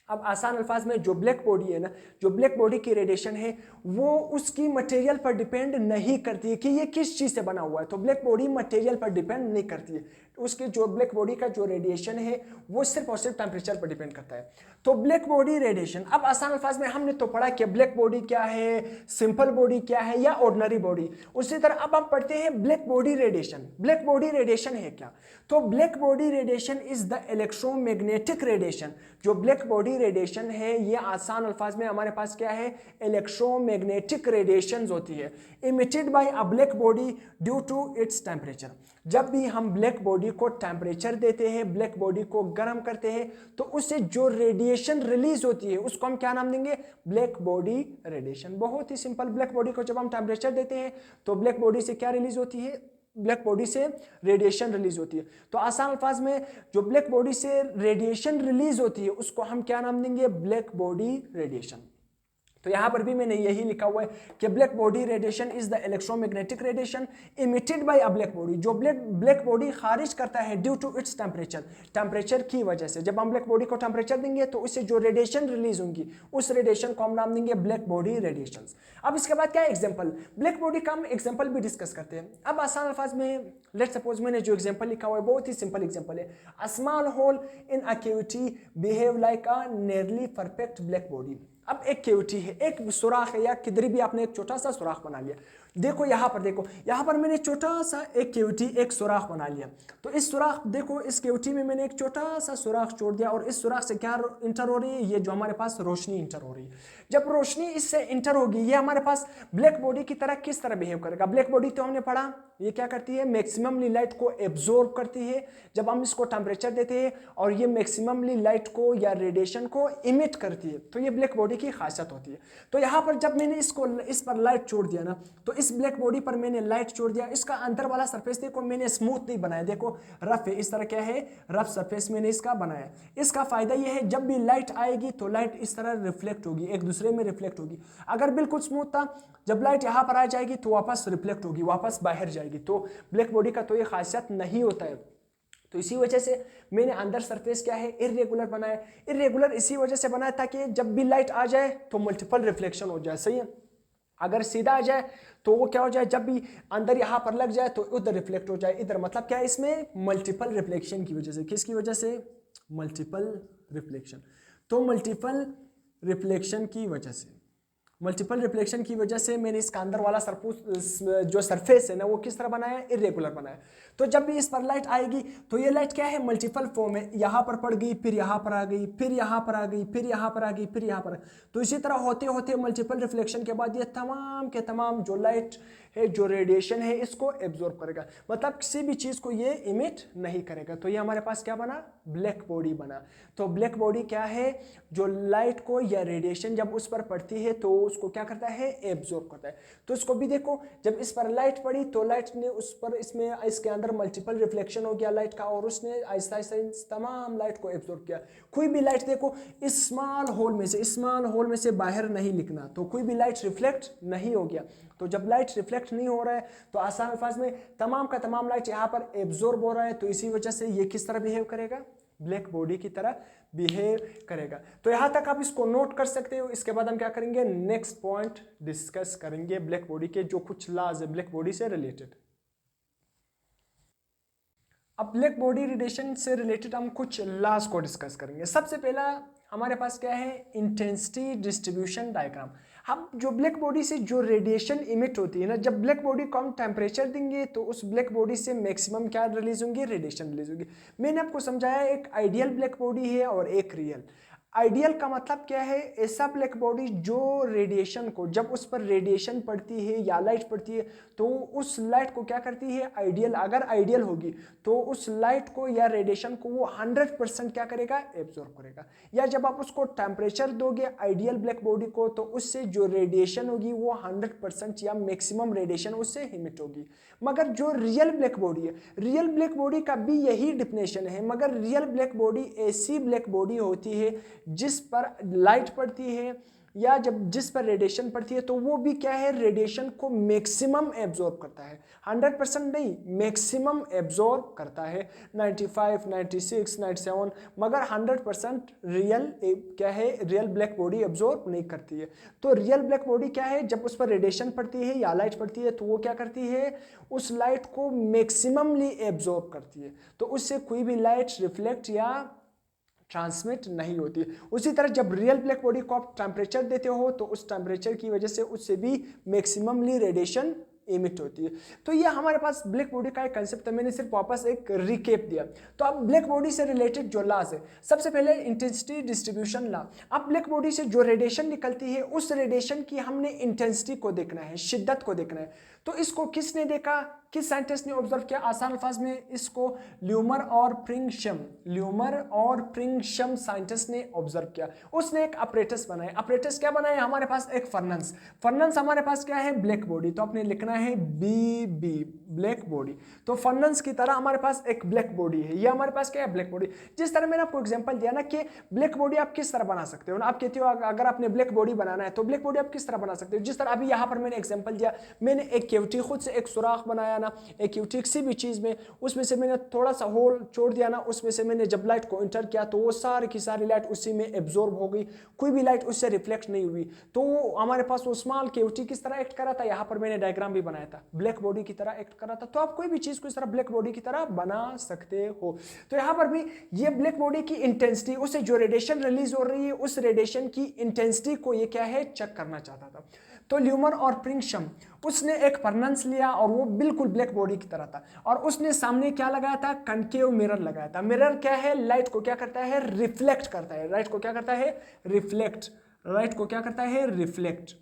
अब आसान अल्फाज में जो ब्लैक बॉडी है ना, जो ब्लैक बॉडी की रेडिएशन है वो उसकी मटेरियल पर डिपेंड नहीं करती है कि ये किस चीज से बना हुआ है। तो ब्लैक बॉडी मटेरियल पर डिपेंड नहीं करती है, उसके जो ब्लैक बॉडी का जो रेडिएशन है वो सिर्फ और सिर्फ टेम्परेचर पर डिपेंड करता है। तो ब्लैक बॉडी रेडिएशन, अब आसान अल्फाज में हमने तो पढ़ा कि ब्लैक बॉडी क्या है, सिंपल बॉडी क्या है या ऑर्डिनरी बॉडी। उसी तरह अब हम पढ़ते हैं black body radiation. Black body radiation है क्या? तो black body radiation is the electromagnetic radiation. जो ब्लैक बॉडी रेडिएशन है ये आसान अल्फाज में हमारे पास क्या है, इलेक्ट्रोमैग्नेटिक रेडिएशन होती है, emitted by a black body due to its temperature. जब भी हम ब्लैक बॉडी को टेम्परेचर देते हैं, ब्लैक बॉडी को गर्म करते हैं, तो उससे जो रेडिएशन रिलीज होती है उसको हम क्या नाम देंगे, ब्लैक बॉडी रेडिएशन। बहुत ही सिंपल, ब्लैक बॉडी को जब हम टेम्परेचर देते हैं तो ब्लैक बॉडी से क्या रिलीज होती है, ब्लैक बॉडी से रेडिएशन रिलीज होती है। तो आसान अल्फाज में जो ब्लैक बॉडी से रेडिएशन रिलीज होती है उसको हम क्या नाम देंगे, ब्लैक बॉडी रेडिएशन। तो यहां पर भी मैंने यही लिखा हुआ है कि black body radiation is the electromagnetic radiation emitted by a black body. जो ब्लैक बॉडी खारिज करता है due to its temperature, temperature की वजह से। जब हम ब्लैक बॉडी को टेम्परेचर देंगे तो उससे जो रेडिएशन रिलीज होंगी उस रेडिएशन को हम नाम देंगे ब्लैक बॉडी रेडिएशन। अब इसके बाद क्या है, एग्जाम्पल। ब्लैक बॉडी का हम एग्जाम्पल भी डिस्कस करते हैं। अब आसान अल्फाज में लेट्स सपोज मैंने जो एग्जाम्पल लिखा हुआ है बहुत ही सिंपल एग्जाम्पल है। A small hole in a cavity behave like a nearly perfect black body. अब एक कैविटी है, एक सुराख है, या किधर भी आपने एक छोटा सा सुराख बना लिया। देखो यहाँ पर, देखो यहाँ पर मैंने छोटा सा एक कैविटी, एक सुराख बना लिया। तो इस सुराख, देखो इस कैविटी में मैंने एक छोटा सा सुराख छोड़ दिया और इस सुराख से क्या इंटर हो रही है, ये जो हमारे पास रोशनी इंटर हो रही है। जब रोशनी इससे इंटर होगी ये हमारे पास ब्लैक बॉडी की तरह किस तरह बिहेव करेगा। ब्लैक बॉडी तो हमने पढ़ा ये क्या करती है, मैक्सिममली लाइट को एब्जॉर्ब करती है जब हम इसको टेम्परेचर देते हैं, और ये मैक्सिममली लाइट को या रेडिएशन को इमिट करती है। तो ये ब्लैक बॉडी की खासियत होती है। तो यहाँ पर जब मैंने इसको इस पर लाइट छोड़ दिया ना, तो इस ब्लैक बॉडी पर मैंने लाइट छोड़ दिया, इसका अंदर वाला सरफेस देखो मैंने स्मूथ नहीं बनाया, देखो रफ है, इस तरह क्या है, रफ सरफेस मैंने इसका बनाया। इसका फायदा यह है जब भी लाइट आएगी तो लाइट इस तरह रिफ्लेक्ट होगी, एक दूसरे में रिफ्लेक्ट होगी। अगर बिल्कुल स्मूथ था, जब लाइट यहाँ पर आ जाएगी तो वापस रिफ्लेक्ट होगी, वापस बाहर जाएगी। तो ब्लैक बॉडी का तो ये खासियत नहीं होता है। तो इसी वजह से मैंने अंदर सरफेस क्या है, इरेगुलर बनाया। इरेगुलर इसी वजह से बनाया ताकि जब भी लाइट आ जाए तो मल्टीपल रिफ्लेक्शन हो जाए, सही है। अगर सीधा आ जाए तो वो क्या हो जाए, जब भी अंदर यहाँ पर लग जाए तो उधर रिफ्लेक्ट हो जाए इधर। मतलब क्या है इसमें, मल्टीपल रिफ्लेक्शन की वजह से। किसकी वजह से, मल्टीपल रिफ्लेक्शन। तो मल्टीपल रिफ्लेक्शन की वजह से, मल्टीपल रिफ्लेक्शन की वजह से मैंने इसका अंदर वाला जो सरफेस है ना वो किस तरह बनाया, इरेगुलर बनाया। तो जब भी इस पर लाइट आएगी तो ये लाइट क्या है, मल्टीपल फॉर्म है, यहाँ पर पड़ गई, फिर यहाँ पर आ गई, फिर यहाँ पर आ गई, फिर यहाँ पर आ गई, फिर यहाँ पर। तो इसी तरह होते होते मल्टीपल रिफ्लेक्शन के बाद ये तमाम के तमाम जो लाइट है, जो रेडिएशन है, इसको एब्जॉर्ब करेगा। मतलब किसी भी चीज़ को ये इमिट नहीं करेगा। तो ये हमारे पास क्या बना, ब्लैक बॉडी बना। तो ब्लैक बॉडी क्या है, जो लाइट को या रेडिएशन जब उस पर पड़ती है तो उसको क्या करता है, एब्जॉर्ब करता है। तो इसको भी देखो, जब इस पर लाइट पड़ी तो लाइट ने उस पर, इसमें इसके अंदर मल्टीपल रिफ्लेक्शन हो गया लाइट का, और उसने आहिस्ता आहिस्ता तमाम लाइट को एब्जॉर्ब किया। कोई भी लाइट देखो इस स्मॉल होल में से, स्मॉल होल में से बाहर नहीं लिखना, तो कोई भी लाइट रिफ्लेक्ट नहीं हो गया। तो जब लाइट रिफ्लेक्ट नहीं हो रहा है तो आसान अल्फाज में तमाम का तमाम लाइट यहाँ पर एब्जॉर्ब हो रहा है। तो इसी वजह से ये किस तरह बिहेव करेगा, ब्लैक बॉडी की तरह बिहेव करेगा। तो यहाँ तक आप इसको नोट कर सकते हो। इसके बाद हम क्या करेंगे, नेक्स्ट पॉइंट डिस्कस करेंगे ब्लैक बॉडी के जो कुछ लॉज है ब्लैक बॉडी से रिलेटेड। अब ब्लैक बॉडी रेडिएशन से रिलेटेड हम कुछ लॉज को डिस्कस करेंगे। सबसे पहला हमारे पास क्या है, इंटेंसिटी डिस्ट्रीब्यूशन डायग्राम। अब जो ब्लैक बॉडी से जो रेडिएशन इमिट होती है ना, जब ब्लैक बॉडी को हम टेम्परेचर देंगे तो उस ब्लैक बॉडी से मैक्सिमम क्या रिलीज होंगी, रेडिएशन रिलीज होगी। मैंने आपको समझाया एक आइडियल ब्लैक बॉडी है और एक रियल। आइडियल का मतलब क्या है, ऐसा ब्लैक बॉडी जो रेडिएशन को, जब उस पर रेडिएशन पड़ती है या लाइट पड़ती है तो उस लाइट को क्या करती है, आइडियल, अगर आइडियल होगी तो उस लाइट को या रेडिएशन को वो 100% क्या करेगा, एब्जॉर्ब करेगा। या जब आप उसको टेम्परेचर दोगे आइडियल ब्लैक बॉडी को तो उससे जो रेडिएशन होगी वो 100% या मैक्सिमम रेडिएशन उससे इमिट होगी। मगर जो रियल ब्लैक बॉडी है, रियल ब्लैक बॉडी का भी यही डिफिनेशन है, मगर रियल ब्लैक बॉडी ऐसी ब्लैक बॉडी होती है जिस पर लाइट पड़ती है या जब जिस पर रेडिएशन पड़ती है तो वो भी क्या है, रेडिएशन को मैक्सिमम एब्जॉर्ब करता है, 100% नहीं, मैक्सिमम एब्जॉर्ब करता है, 95, 96, 97, मगर 100% रियल क्या है, रियल ब्लैक बॉडी एब्जॉर्ब नहीं करती है। तो रियल ब्लैक बॉडी क्या है, जब उस पर रेडिएशन पड़ती है या लाइट पड़ती है तो वो क्या करती है, उस लाइट को मैक्सिममली एब्जॉर्ब करती है, तो उससे कोई भी लाइट रिफ्लेक्ट या ट्रांसमिट नहीं होती। उसी तरह जब रियल ब्लैक बॉडी को आप टेम्परेचर देते हो तो उस टेम्परेचर की वजह से उससे भी मैक्सिममली रेडिएशन इमिट होती है। तो ये हमारे पास ब्लैक बॉडी का एक कंसेप्ट है, मैंने सिर्फ वापस एक रिकेप दिया। तो अब ब्लैक बॉडी से रिलेटेड जो लॉज है, सबसे पहले इंटेंसिटी डिस्ट्रीब्यूशन लॉ। अब ब्लैक बॉडी से जो रेडिएशन निकलती है उस रेडिएशन की हमने इंटेंसिटी को देखना है, शिद्दत को देखना है। तो इसको किसने देखा, किस साइंटिस्ट ने ऑब्जर्व किया, आसान अल्फाज में इसको ल्यूमर और प्रिंगशम साइंटिस्ट ने ऑब्जर्व किया। उसने एक अपरेटस बनाया। अपरेटस क्या बनाया, हमारे पास एक फर्नेंस हमारे पास क्या है, ब्लैक बॉडी, तो आपने लिखना है BB, ब्लैक बॉडी। तो फर्नेंस की तरह हमारे पास एक ब्लैक बॉडी है, ये हमारे पास क्या है, ब्लैक बॉडी। जिस तरह मैंने आपको एग्जांपल दिया ना कि ब्लैक बॉडी आप किस तरह बना सकते हो ना, आप कहते हो अगर आपने ब्लैक बॉडी बनाना है तो ब्लैक बॉडी आप किस तरह बना सकते हो, जिस तरह अभी यहाँ पर मैंने एग्जांपल दिया, मैंने एक कैविटी, खुद से एक सुराख बनाया ना, एक कैविटी किसी भी चीज में, उसमें से मैंने थोड़ा सा होल छोड़ दिया ना, उसमें से मैंने जब लाइट को इंटर किया तो वो सारी की सारी लाइट उसी में एब्जॉर्ब हो गई, कोई भी लाइट उससे रिफ्लेक्ट नहीं हुई। तो हमारे पास वो स्मॉल कैविटी किस तरह एक्ट करा था, यहाँ पर मैंने डायग्राम भी बनाया था, ब्लैक बॉडी की तरह एक्ट करा था। तो आप कोई भी चीज को इस तरह ब्लैक बॉडी की तरह बना सकते हो। तो यहाँ पर भी ये ब्लैक बॉडी की इंटेंसिटी, उससे जो रेडिएशन रिलीज हो रही है उस रेडिएशन की इंटेंसिटी को ये क्या है, चेक करना चाहता था। तो ल्यूमर और प्रिंगशम, उसने एक फर्नेंस लिया और वो बिल्कुल ब्लैक बॉडी की तरह था, और उसने सामने क्या लगाया था, कनकेव मिरर लगाया था। मिरर क्या है, लाइट को क्या करता है, रिफ्लेक्ट करता है, लाइट को क्या करता है, रिफ्लेक्ट, लाइट को क्या करता है, रिफ्लेक्ट।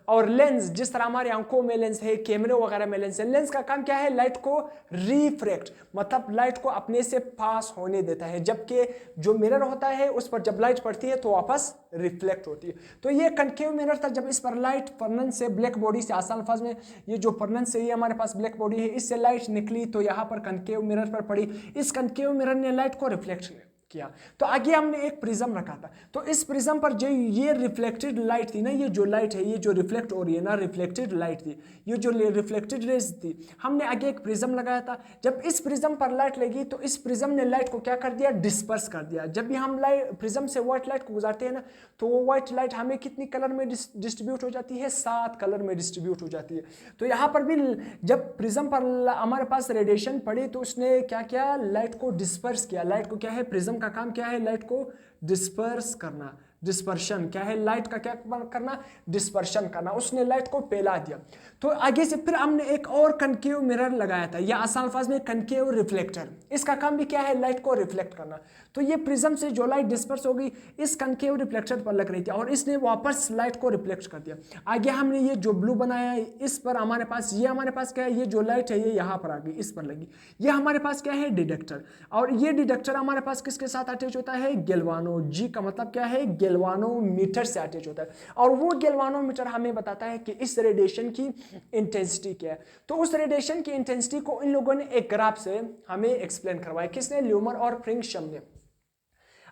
और लेंस, जिस तरह हमारी आंखों में लेंस है, कैमरे वगैरह में लेंस है, लेंस का काम क्या है, लाइट को रिफ्रैक्ट, मतलब लाइट को अपने से पास होने देता है, जबकि जो मिरर होता है उस पर जब लाइट पड़ती है तो वापस रिफ्लेक्ट होती है। तो ये कनकेव मिरर था, जब इस पर लाइट फर्नेंस से, ब्लैक बॉडी से, आसान अल्फाज में ये जो फर्नेंस है, ये हमारे पास ब्लैक बॉडी है, इससे लाइट निकली तो यहाँ पर कनकेव मिरर पर पड़ी, इस कनकेव मिरर ने लाइट को रिफ्लेक्ट किया। तो आगे हमने एक प्रिज्म रखा था, तो इस प्रिज्म पर जो ये रिफ्लेक्टेड लाइट थी ना, ये जो लाइट है, ये जो रिफ्लेक्ट हो रही है ना, रिफ्लेक्टेड लाइट थी, ये जो रिफ्लेक्टेड रेज थी, हमने आगे एक प्रिज्म लगाया था। जब इस प्रिज्म पर लाइट लगी तो इस प्रिज्म ने लाइट को क्या कर दिया, डिस्पर्स कर दिया। जब भी हम लाइट प्रिज्म से व्हाइट लाइट को गुजारते हैं ना, तो वो व्हाइट लाइट हमें कितनी कलर में डिस्ट्रीब्यूट हो जाती है, 7 कलर में डिस्ट्रीब्यूट हो जाती है। तो यहाँ पर भी जब प्रिज्म पर हमारे पास रेडिएशन पड़ी तो उसने क्या किया, लाइट को डिस्पर्स किया। लाइट को क्या है, प्रिज्म का काम क्या है, लाइट को डिस्पर्स करना, डिस्पर्शन क्या है, लाइट का क्या करना, डिस्पर्शन करना, उसने लाइट को फैला दिया। तो आगे से फिर हमने एक और कनकेव मिरर लगाया था, या आसान अल्फाज में कनकेव रिफ्लेक्टर, इसका काम भी क्या है, लाइट को रिफ्लेक्ट करना। तो ये प्रिज्म से जो लाइट डिस्पर्स हो गई इस कनकेव रिफ्लेक्टर पर लग रही थी और इसने वापस लाइट को रिफ्लेक्ट कर दिया। आगे हमने ये जो ब्लू बनाया है, इस पर हमारे पास ये हमारे पास क्या है, ये जो लाइट है ये यहाँ पर आ गई, इस पर लगी, ये हमारे पास क्या है, डिटेक्टर। और ये डिटेक्टर हमारे पास किसके साथ अटैच होता है, गैल्वानो, जी का मतलब क्या है, गैल्वानोमीटर से अटैच होता है। और वो गैल्वानोमीटर हमें बताता है कि इस रेडिएशन की इंटेंसिटी क्या है। तो उस रेडिएशन की इंटेंसिटी को इन लोगों ने एक ग्राफ से हमें एक्सप्लेन करवाया, किसने, ल्यूमर और प्रिंगशम ने।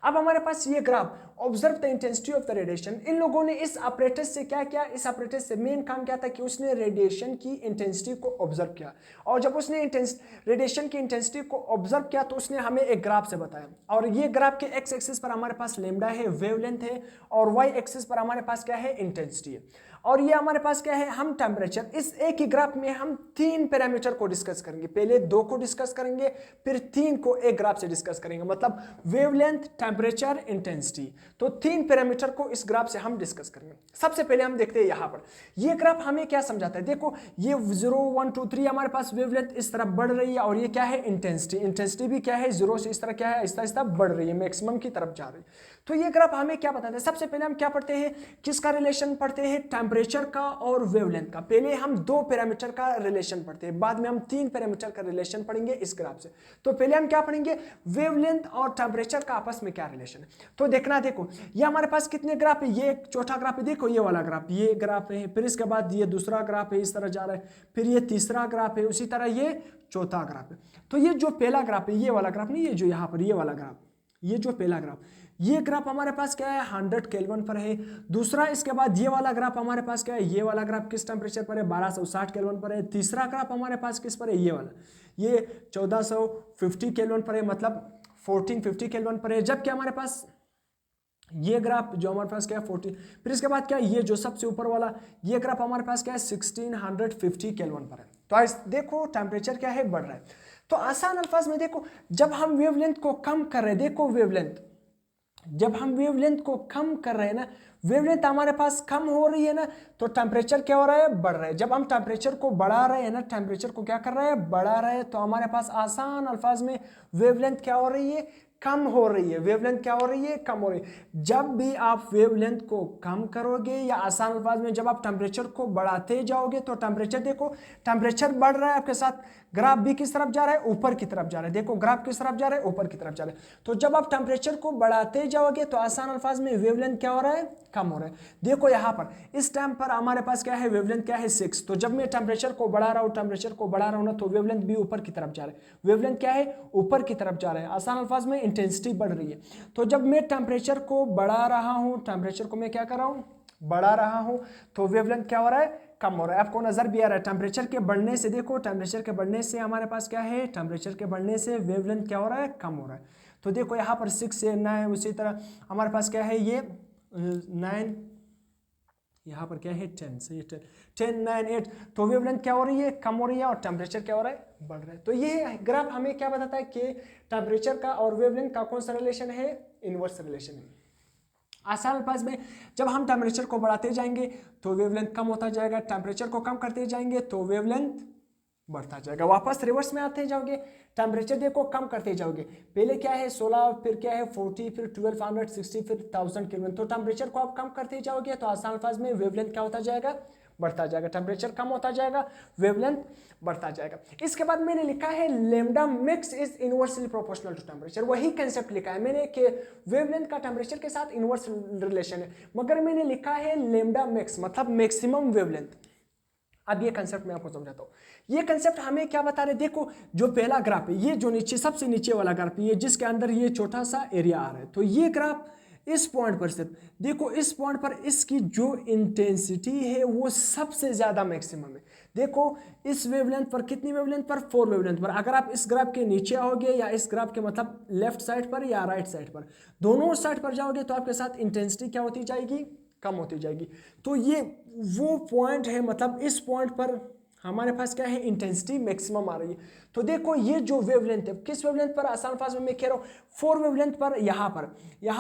अब हमारे पास ये graph, observe the intensity of the radiation, इन लोगों ने इस ऑपरेटस से क्या किया, इस ऑपरेटस से मेन काम क्या था कि उसने रेडिएशन की इंटेंसिटी को ऑब्जर्व किया। और जब उसने रेडिएशन की इंटेंसिटी को ऑब्जर्व किया तो उसने हमें एक ग्राफ से बताया। और ये ग्राफ के एक्स एक्सिस पर हमारे पास लैम्डा है, वेवलेंथ है, और वाई एक्सिस पर हमारे पास क्या है, इंटेंसिटी है। और ये हमारे पास क्या है, हम टेम्परेचर, इस एक ही ग्राफ में हम 3 पैरामीटर को डिस्कस करेंगे, पहले 2 को डिस्कस करेंगे, फिर 3 को एक ग्राफ से डिस्कस करेंगे, मतलब वेवलेंथ, टेम्परेचर, इंटेंसिटी। तो 3 पैरामीटर को इस ग्राफ से हम डिस्कस करेंगे। सबसे पहले हम देखते हैं यहाँ पर ये ग्राफ हमें क्या समझाता है। देखो ये 0 1 2 3 हमारे पास वेवलेंथ इस तरफ बढ़ रही है, और ये क्या है, इंटेंसिटी। इंटेंसिटी भी क्या है, 0 से इस तरह क्या है, आहिस्ता आहिस्ता बढ़ रही है, मैक्सिमम की तरफ जा रही है। तो ये ग्राफ हमें क्या बताता है, सबसे पहले हम क्या पढ़ते हैं, किसका रिलेशन पढ़ते हैं, टेम्परेचर का और वेवलेंथ का। पहले हम 2 पैरामीटर का रिलेशन पढ़ते हैं, बाद में हम 3 पैरामीटर का रिलेशन पढ़ेंगे इस ग्राफ से। तो पहले हम क्या पढ़ेंगे, वेवलेंथ और टेम्परेचर का आपस में क्या रिलेशन है। तो देखना, देखो ये हमारे पास कितने ग्राफ है, ये एक चौथा ग्राफ है, देखो ये वाला ग्राफ, ये ग्राफ है, फिर इसके बाद ये दूसरा ग्राफ है, इस तरह जा रहा है, फिर ये तीसरा ग्राफ है, उसी तरह ये चौथा ग्राफ है। तो ये जो पहला ग्राफ है, ये वाला ग्राफ नहीं, ये जो यहाँ पर ये वाला ग्राफ, ये जो पहला ग्राफ, ये ग्राफ हमारे पास क्या है 100 केल्विन पर है। दूसरा इसके बाद ये वाला ग्राफ हमारे पास क्या है, ये वाला ग्राफ किस टेम्परेचर पर है 1260 केल्विन पर है। तीसरा ग्राफ हमारे पास किस पर है, ये वाला, ये 1450 केल्विन पर है, मतलब 1450 केल्विन पर है। जबकि हमारे पास ये ग्राफ जो हमारे पास क्या है 40, फिर इसके बाद क्या है ये जो सबसे ऊपर वाला ये ग्राफ हमारे पास क्या है 1650 केल्विन पर है। तो आज देखो टेम्परेचर क्या है बढ़ रहा है। तो आसान अल्फाज में देखो, जब हम वेवलेंथ को कम कर रहे हैं, देखो वेवलेंथ, जब हम वेवलेंथ को कम कर रहे हैं ना, वेवलेंथ हमारे पास कम हो रही है ना, तो टेम्परेचर क्या हो रहा है बढ़ रहा है। जब हम टेम्परेचर को बढ़ा रहे हैं ना, टेम्परेचर को क्या कर रहे हैं बढ़ा रहे हैं, तो हमारे पास आसान अल्फाज में वेवलेंथ क्या हो रही है कम हो रही है। वेवलेंथ क्या हो रही है कम हो रही है। जब भी आप वेवलेंथ को कम करोगे, या आसान अल्फाज में जब आप टेम्परेचर को बढ़ाते जाओगे, तो टेम्परेचर देखो टेम्परेचर बढ़ रहा है आपके साथ, ग्राफ भी किस तरफ जा रहा है ऊपर की तरफ जा रहा है। देखो ग्राफ किस तरफ जा रहा है ऊपर की तरफ जा रहा है। तो जब आप टेम्परेचर को बढ़ाते जाओगे तो आसान अल्फाज में वेवलेंथ क्या हो रहा है कम हो रहा है। देखो यहाँ पर इस टाइम पर हमारे पास क्या है वेवलेंथ क्या है 6, तो जब मैं टेम्परेचर को बढ़ा रहा हूँ, टेम्परेचर को बढ़ा रहा हूँ ना, तो वेवलेंथ भी ऊपर की तरफ जा रहा है। वेवलेंथ क्या है ऊपर की तरफ जा रहा है, आसान अल्फाज में इंटेंसिटी बढ़ रही है। तो जब मैं टेम्परेचर को बढ़ा रहा हूं, टेम्परेचर को मैं क्या कर रहा हूं बढ़ा रहा हूं, तो वेवलेंथ क्या हो रहा है कम हो रहा है। आपको नजर भी आ रहा है टेम्परेचर के बढ़ने से, देखो टेम्परेचर के बढ़ने से हमारे पास क्या है, टेम्परेचर के बढ़ने से वेवलेंथ क्या हो रहा है कम हो रहा है। तो देखो यहाँ पर 6 से 9, उसी तरह हमारे पास क्या है ये 9, यहाँ पर क्या है 10 से 10 9 8, तो वेवलेंथ क्या हो रही है कम हो रही है, और टेम्परेचर क्या हो रहा है बढ़ रहा है। तो ये ग्राफ हमें क्या बताता है कि टेम्परेचर का और वेवलेंथ का कौन सा रिलेशन है, इनवर्स रिलेशन है। आसान अल्फाज में जब हम टेम्परेचर को बढ़ाते जाएंगे तो वेवलेंथ कम होता जाएगा, टेम्परेचर को कम करते जाएंगे तो वेवलेंथ बढ़ता जाएगा। वापस रिवर्स में आते जाओगे, टेम्परेचर देखो कम करते जाओगे, पहले क्या है 16, फिर क्या है 40, फिर 1260, फिर 1000 केल्विन। तो टेम्परेचर को आप कम करते जाओगे तो आसान अल्फाज में वेवलेंथ क्या होता जाएगा बढ़ता जाएगा। टेम्परेचर कम होता जाएगा, वेवलेंथ बढ़ता जाएगा। इसके बाद मैंने लिखा है lambda max is inversely proportional to temperature. वही कंसेप्ट लिखा है मैंने कि वेवलेंथ का टेम्परेचर के साथ इनवर्स रिलेशन है, मगर मैंने लिखा है लैम्डा मैक्स मतलब मैक्सिमम वेवलेंथ। अब ये कंसेप्ट मैं आपको समझाता हूं। ये कंसेप्ट हमें क्या बता रहे, देखो जो पहला ग्राफ है, ये जो नीचे सबसे नीचे वाला ग्राफ है, ये जिसके अंदर ये छोटा सा एरिया आ रहा है, तो ये ग्राफ इस पॉइंट पर स्थित, देखो इस पॉइंट पर इसकी जो इंटेंसिटी है वो सबसे ज्यादा मैक्सिमम है। देखो इस वेवलेंथ पर, कितनी वेवलेंथ पर 4 वेवलेंथ पर। अगर आप इस ग्राफ के नीचे आओगे या इस ग्राफ के मतलब लेफ्ट साइड पर या राइट साइड पर, दोनों साइड पर जाओगे तो आपके साथ इंटेंसिटी क्या होती जाएगी कम होती जाएगी। तो ये वो पॉइंट है, मतलब इस पॉइंट पर हमारे पास क्या है इंटेंसिटी मैक्सिमम आ रही है। तो देखो ये जो वेवलेंथ है, किस वेवलेंथ पर, आसान अल्फाज में मैं कह रहा हूँ 4 वेवलेंथ पर, यहाँ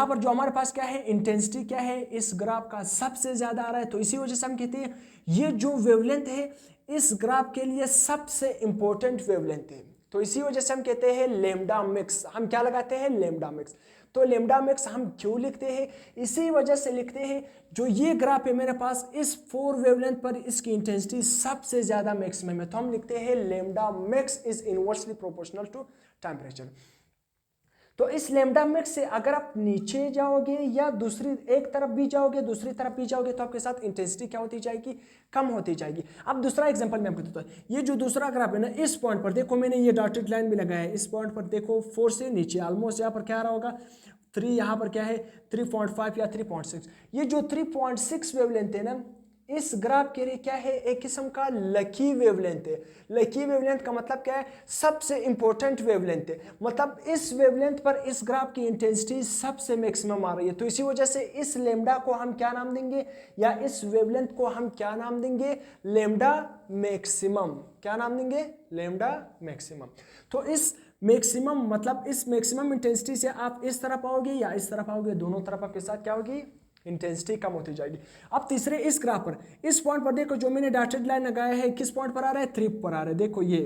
पर जो हमारे पास क्या है इंटेंसिटी क्या है इस ग्राफ का सबसे ज्यादा आ रहा है। तो इसी वजह से हम कहते हैं ये जो वेवलेंथ है इस ग्राफ के लिए सबसे इंपॉर्टेंट वेवलेंथ है। तो इसी वजह से हम कहते हैं लैम्डा मैक्स। हम क्या लगाते हैं लैम्डा मैक्स। तो लैम्डा मैक्स हम क्यों लिखते हैं, इसी वजह से लिखते हैं जो ये ग्राफ है मेरे पास इस 4 वेवलेंथ पर इसकी इंटेंसिटी सबसे ज्यादा मैक्सिमम है, तो हम लिखते हैं lambda max is inversely proportional to temperature. तो इस लैम्डा मैक्स से अगर आप नीचे जाओगे या दूसरी एक तरफ भी जाओगे दूसरी तरफ भी जाओगे तो आपके साथ इंटेंसिटी क्या होती जाएगी कम होती जाएगी। अब दूसरा एग्जांपल मैं आपको देता हूं, ये जो दूसरा ग्राफ है ना, इस पॉइंट पर देखो मैंने ये डॉटेड लाइन भी लगाया है, इस पॉइंट पर देखो 4 से नीचे ऑलमोस्ट यहाँ पर क्या आ रहा होगा 3, यहाँ पर क्या है 3.5 या 3.6। ये जो 3.6 वेवलेंथ है ना इस ग्राफ के लिए क्या है एक किस्म का लकी वेवलेंथ है। लकी वेवलेंथ का मतलब क्या है सबसे इंपॉर्टेंट वेवलेंथ है, मतलब इस वेवलेंथ पर इस ग्राफ की इंटेंसिटी सबसे मैक्सिमम आ रही है। तो इसी वजह से इस लैम्डा को हम क्या नाम देंगे, या इस वेवलेंथ को हम क्या नाम देंगे लैम्डा मैक्सिमम। क्या नाम देंगे लैम्डा मैक्सिमम। तो इस मैक्सिमम मतलब इस मैक्सिमम इंटेंसिटी से आप इस तरफ आओगे या इस तरफ आओगे, दोनों तरफ आपके साथ क्या होगी इंटेंसिटी कम होती जाएगी। अब तीसरे इस ग्राफ पर इस पॉइंट पर देखो जो मैंने डॉटेड लाइन लगाया है किस पॉइंट पर आ रहा है 3 पर आ रहा है। देखो ये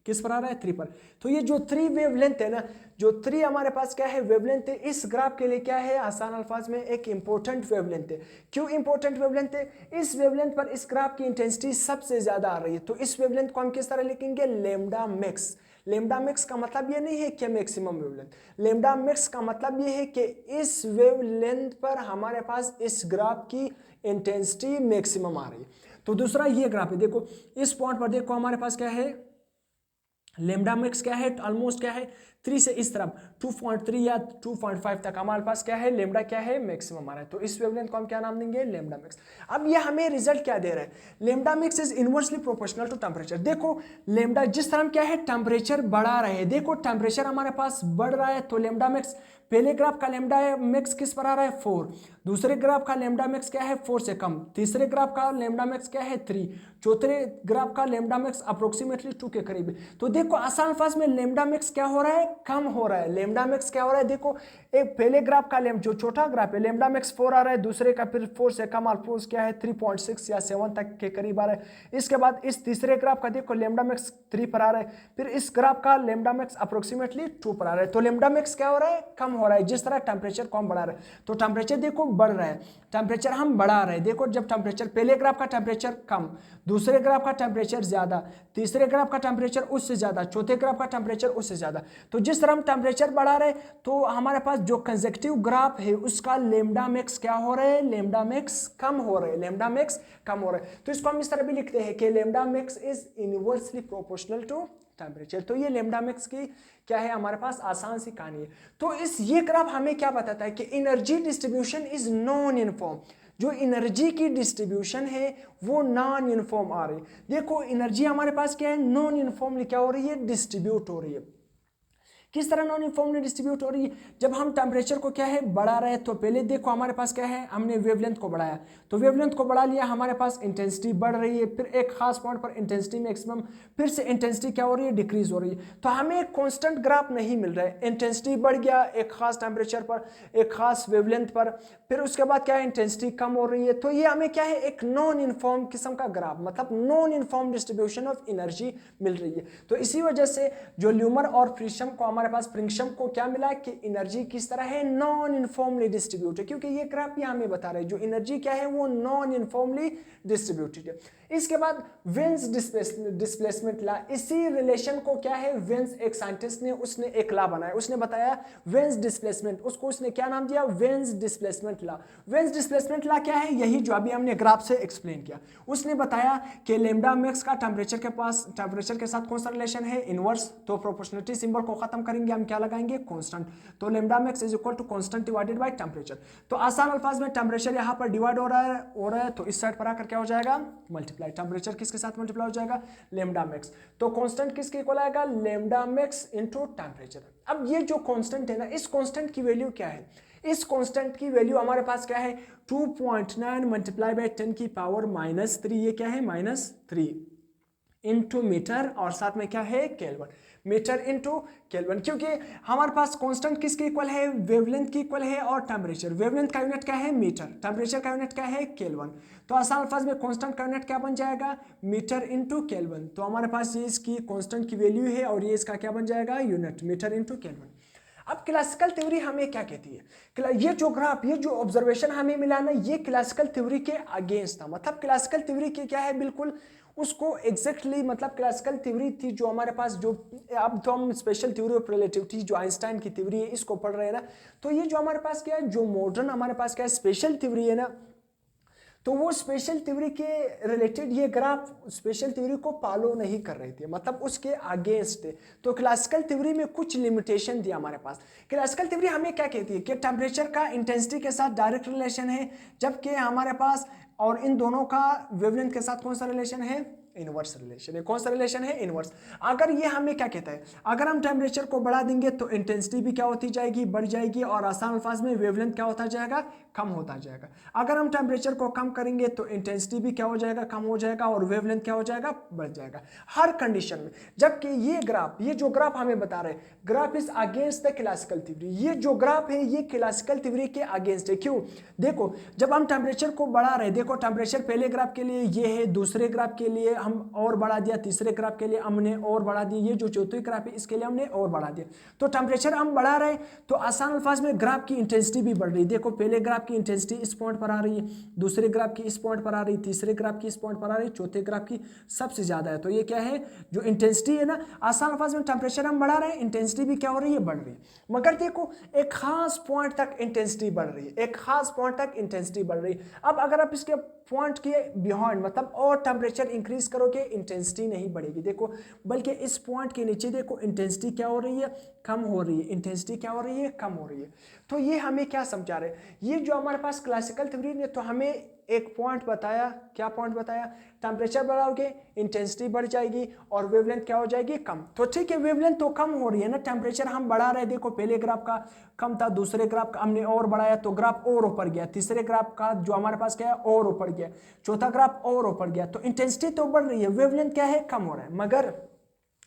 किस पर आ रहा है 3 पर। तो ये जो 3 वेवलेंथ है ना, जो 3 हमारे पास क्या है वेवलेंथ है इस ग्राफ के लिए क्या है आसान अल्फाज में एक इंपॉर्टेंट वेवलेंथ है। क्यों इंपॉर्टेंट वेवलेंथ है, इस वेवलेंथ पर इस ग्राफ की इंटेंसिटी सबसे ज्यादा आ रही है। तो इस वेवलेंथ को हम किस तरह लिखेंगे लैम्डा मैक्स। लैम्डा मैक्स का मतलब ये नहीं है कि मैक्सिमम वेवलेंथ, लैम्डा मैक्स का मतलब ये है कि इस वेवलेंथ पर हमारे पास इस ग्राफ की इंटेंसिटी मैक्सिमम आ रही है। तो दूसरा ये ग्राफ है, देखो इस पॉइंट पर देखो हमारे पास क्या है लैम्डा मैक्स क्या है ऑलमोस्ट क्या है 3 से इस तरफ 2.3 या 2.5 तक हमारे पास क्या है, लेमडा क्या है, मैक्सिमम आ रहा है। तो इस वेवलेंथ को हम क्या नाम देंगे, लेमडा मैक्स। अब ये हमें रिजल्ट क्या दे रहा है, lambda max is inversely proportional to temperature. देखो लेमडा जिस तरह हम क्या है टेम्परेचर बढ़ा रहे हैं, देखो टेम्परेचर हमारे पास बढ़ रहा है तो लेमडा मैक्स, पहले ग्राफ का लेमडा मैक्स किस पर आ रहा है 4, दूसरे ग्राफ का लेमडा मैक्स क्या है 4 से कम, तीसरे ग्राफ का लेमडा मैक्स क्या है 3, चौथे ग्राफ का लेमडा मैक्स अप्रोक्सीमेटली 2 के करीब है। तो देखो आसान अल्फाज में लेमडा मैक्स क्या हो रहा है, कम हो रहा है। लेमडा मैक्स क्या हो रहा है, देखो एक पहले ग्राफ का जो छोटा ग्राफ है लेमडा मैक्स 4 आ रहा है, दूसरे का फिर 4 से कम अल्फाज क्या है 3.6 या 7 तक के करीब आ रहा है। इसके बाद इस तीसरे ग्राफ का देखो लेमडा मैक्स 3 पर आ रहा है, फिर इस ग्राफ का लेमडा मैक्स अप्रोक्सीमेटली 2 पर आ रहा है। तो लेमडा मैक्स क्या हो रहा है, कम हो रहा है जिस तरह टेम्परेचर को हम बढ़ा रहे हैं। तो टेम्परेचर देखो बढ़ रहा है, टेम्परेचर हम बढ़ा रहे हैं। देखो जब टेम्परेचर, पहले ग्राफ का टेम्परेचर कम, दूसरे ग्राफ का टेम्परेचर ज्यादा, तीसरे ग्राफ का टेम्परेचर उससे ज्यादा, चौथे ग्राफ का टेम्परेचर उससे ज्यादा। तो जिस तरह हम टेम्परेचर बढ़ा रहे हैं तो हमारे पास जो कंसेक्यूटिव ग्राफ है उसका लेमडा मैक्स क्या हो रहा है, लेमडा मैक्स कम हो रहे हैं, लेमडा मैक्स कम हो रहा है। तो इसको हम इस तरह भी लिखते हैं कि lambda max is inversely proportional to temperature. तो ये लेमडा मैक्स की क्या है हमारे पास आसान सी कहानी है। तो इस ये ग्राफ हमें क्या बताता है कि energy distribution is non uniform, जो एनर्जी की डिस्ट्रीब्यूशन है वो नॉन यूनिफॉर्म आ रही है। देखो एनर्जी हमारे पास क्या है, नॉन यूनिफॉर्मली क्या हो रही है, डिस्ट्रीब्यूट हो रही है। किस तरह नॉन यूनिफॉर्मली डिस्ट्रीब्यूट हो रही है, जब हम टेम्परेचर को क्या है बढ़ा रहे हैं तो पहले देखो हमारे पास क्या है, हमने वेवलेंथ को बढ़ाया, तो वेवलेंथ को बढ़ा लिया, हमारे पास इंटेंसिटी बढ़ रही है, फिर एक खास पॉइंट पर इंटेंसिटी मैक्सिमम, फिर से इंटेंसिटी क्या हो रही है, डिक्रीज हो रही है। तो हमें एक कॉन्स्टेंट ग्राफ नहीं मिल रहा है, इंटेंसिटी बढ़ गया एक खास टेम्परेचर पर, एक खास वेवलेंथ पर, फिर उसके बाद क्या है इंटेंसिटी कम हो रही है। तो ये हमें क्या है, एक नॉन यूनिफॉर्म किस्म का ग्राफ, मतलब non uniform distribution of energy मिल रही है। तो इसी वजह से जो ल्यूमर और फ्रिशम को हमारे पास प्रिंगशम को क्या मिला कि एनर्जी किस तरह है, नॉन यूनिफॉर्मली डिस्ट्रीब्यूटेड, क्योंकि ये ग्राफ भी हमें बता रहे हैं जो एनर्जी क्या है वो नॉन यूनिफॉर्मली डिस्ट्रीब्यूटेड है। इसके बाद वेन्स डिस्प्लेसमेंट ला, इसी रिलेशन को क्या है वेन्स, एक साइंटिस्ट ने उसने एक ला बनाया, उसने बताया वेन्स डिस्प्लेसमेंट, उसको उसने क्या नाम दिया, वेन्स डिस्प्लेसमेंट ला। वेन्स डिस्प्लेसमेंट ला क्या है, यही जो अभी हमने ग्राफ से एक्सप्लेन किया। उसने बताया कि लेमडा मैक्स का टेम्परेचर के पास, टेम्परेचर के साथ कौन सा रिलेशन है, इनवर्स। तो प्रोपोर्शनलिटी सिंबल को खत्म करेंगे, हम क्या लगाएंगे, कांस्टेंट। तो lambda max is equal to constant divided by temperature. तो आसान अल्फाज में टेम्परेचर यहां पर डिवाइड हो रहा है तो इस साइड पर आकर क्या हो जाएगा, मल्टीप्लाई। टेम्परेचर किसके साथ मल्टीप्लाई हो जाएगा, लेमडा मैक्स। तो कांस्टेंट किसके इक्वल आएगा, लेमडा मैक्स इनटू टेम्परेचर। अब ये जो कांस्टेंट है ना, इस कांस्टेंट की वैल्यू क्या है, इस कांस्टेंट की वैल्यू हमारे पास क्या है 2.9 मल्टीप्लाई बाय 10 की पावर -3, ये क्या है -3 इनटू मीटर, और साथ में क्या है केल्विन, मीटर इनटू केल्विन, क्योंकि हमारे पास कांस्टेंट किसके इक्वल है, वेवलेंथ की इक्वल है, और टेम्परेचर, वेवलेंथ का यूनिट क्या है मीटर, टेम्परेचर का यूनिट क्या है केल्विन। तो आसान अल्फाज में कांस्टेंट का यूनिट क्या बन जाएगा, मीटर इनटू केल्विन। तो हमारे पास ये इसकी कांस्टेंट की वैल्यू है और ये इसका क्या बन जाएगा, यूनिट, मीटर इनटू केल्विन। अब क्लासिकल थ्योरी हमें क्या कहती है, ये जो ग्राफ, ये जो ऑब्जर्वेशन हमें मिला ना, ये क्लासिकल थ्योरी के अगेंस्ट था। मतलब क्लासिकल थ्योरी के क्या है, बिल्कुल उसको एग्जैक्टली, मतलब क्लासिकल थ्योरी थी जो हमारे पास, जो अब तो हम स्पेशल थ्योरी ऑफ रिलेटिविटी जो आइंस्टाइन की थ्योरी है इसको पढ़ रहे हैं ना, तो ये जो हमारे पास क्या है, जो मॉडर्न हमारे पास क्या है स्पेशल थ्योरी है ना, तो वो स्पेशल थ्योरी के रिलेटेड ये ग्राफ स्पेशल थ्योरी को फॉलो नहीं कर रहे थे, मतलब उसके अगेंस्ट थे। तो क्लासिकल थ्योरी में कुछ लिमिटेशन दिया हमारे पास। क्लासिकल थ्योरी हमें क्या कहती है कि टेम्परेचर का इंटेंसिटी के साथ डायरेक्ट रिलेशन है, जबकि हमारे पास और इन दोनों का वेवलेंथ के साथ कौन सा रिलेशन है, इनवर्स रिलेशन है। कौन सा रिलेशन है, इनवर्स। अगर ये हमें क्या कहता है, अगर हम टेम्परेचर को बढ़ा देंगे तो इंटेंसिटी भी क्या होती जाएगी, बढ़ जाएगी, और आसान अल्फाज में वेवलेंथ क्या होता जाएगा, कम होता जाएगा। अगर हम टेम्परेचर को कम करेंगे तो इंटेंसिटी भी क्या हो जाएगा, कम हो जाएगा, और वेवलेंथ क्या हो जाएगा, बढ़ जाएगा, हर कंडीशन में। जबकि ये ग्राफ, ये जो ग्राफ हमें बता रहे हैं, graph is against the classical theory. ये जो ग्राफ है ये क्लासिकल थ्योरी के अगेंस्ट है। क्यों, देखो जब हम टेम्परेचर को बढ़ा रहे हैं, देखो टेम्परेचर पहले ग्राफ के लिए ये है, दूसरे ग्राफ के लिए हम और बढ़ा दिया, तीसरे ग्राफ के लिए हमने और बढ़ा दिया, ये जो चौथी ग्राफ है इसके लिए हमने और बढ़ा दिया। तो टेम्परेचर हम बढ़ा रहे तो आसान अल्फाज में ग्राफ की इंटेंसिटी भी बढ़ रही है। देखो पहले ग्राफ की इंटेंसिटी इस पॉइंट पर आ रही है, दूसरे ग्राफ की इस पॉइंट पर आ रही है, तीसरे ग्राफ की इस पॉइंट पर आ रही है, चौथे ग्राफ की सबसे ज्यादा है। तो ये क्या है, जो इंटेंसिटी है ना, आसान अल्फाज में टेम्परेचर हम बढ़ा रहे हैं, इंटेंसिटी भी क्या हो रही है, बढ़ रही है। मगर देखो एक खास पॉइंट तक इंटेंसिटी बढ़ रही है, एक खास पॉइंट तक इंटेंसिटी बढ़ रही है। अब अगर आप इसके पॉइंट के बिहाइंड, मतलब और टेम्परेचर इंक्रीज करोगे इंटेंसिटी नहीं बढ़ेगी। देखो बल्कि इस पॉइंट के नीचे देखो इंटेंसिटी क्या हो रही है, कम हो रही है। इंटेंसिटी क्या हो रही है, कम हो रही है। तो ये हमें क्या समझा रहे हैं, ये जो हमारे पास क्लासिकल थ्योरी ने तो हमें एक पॉइंट बताया, क्या पॉइंट बताया, टेम्परेचर बढ़ाओगे इंटेंसिटी बढ़ जाएगी और वेवलेंथ क्या हो जाएगी, कम। तो ठीक है, वेवलेंथ तो कम हो रही है ना, टेम्परेचर हम बढ़ा रहे हैं। देखो पहले ग्राफ का कम था, दूसरे ग्राफ का हमने और बढ़ाया तो ग्राफ और ऊपर गया, तीसरे ग्राफ का जो हमारे पास क्या है और ऊपर गया, चौथा ग्राफ और ऊपर गया। तो इंटेंसिटी तो बढ़ रही है, वेवलेंथ क्या है, कम हो रहा है। मगर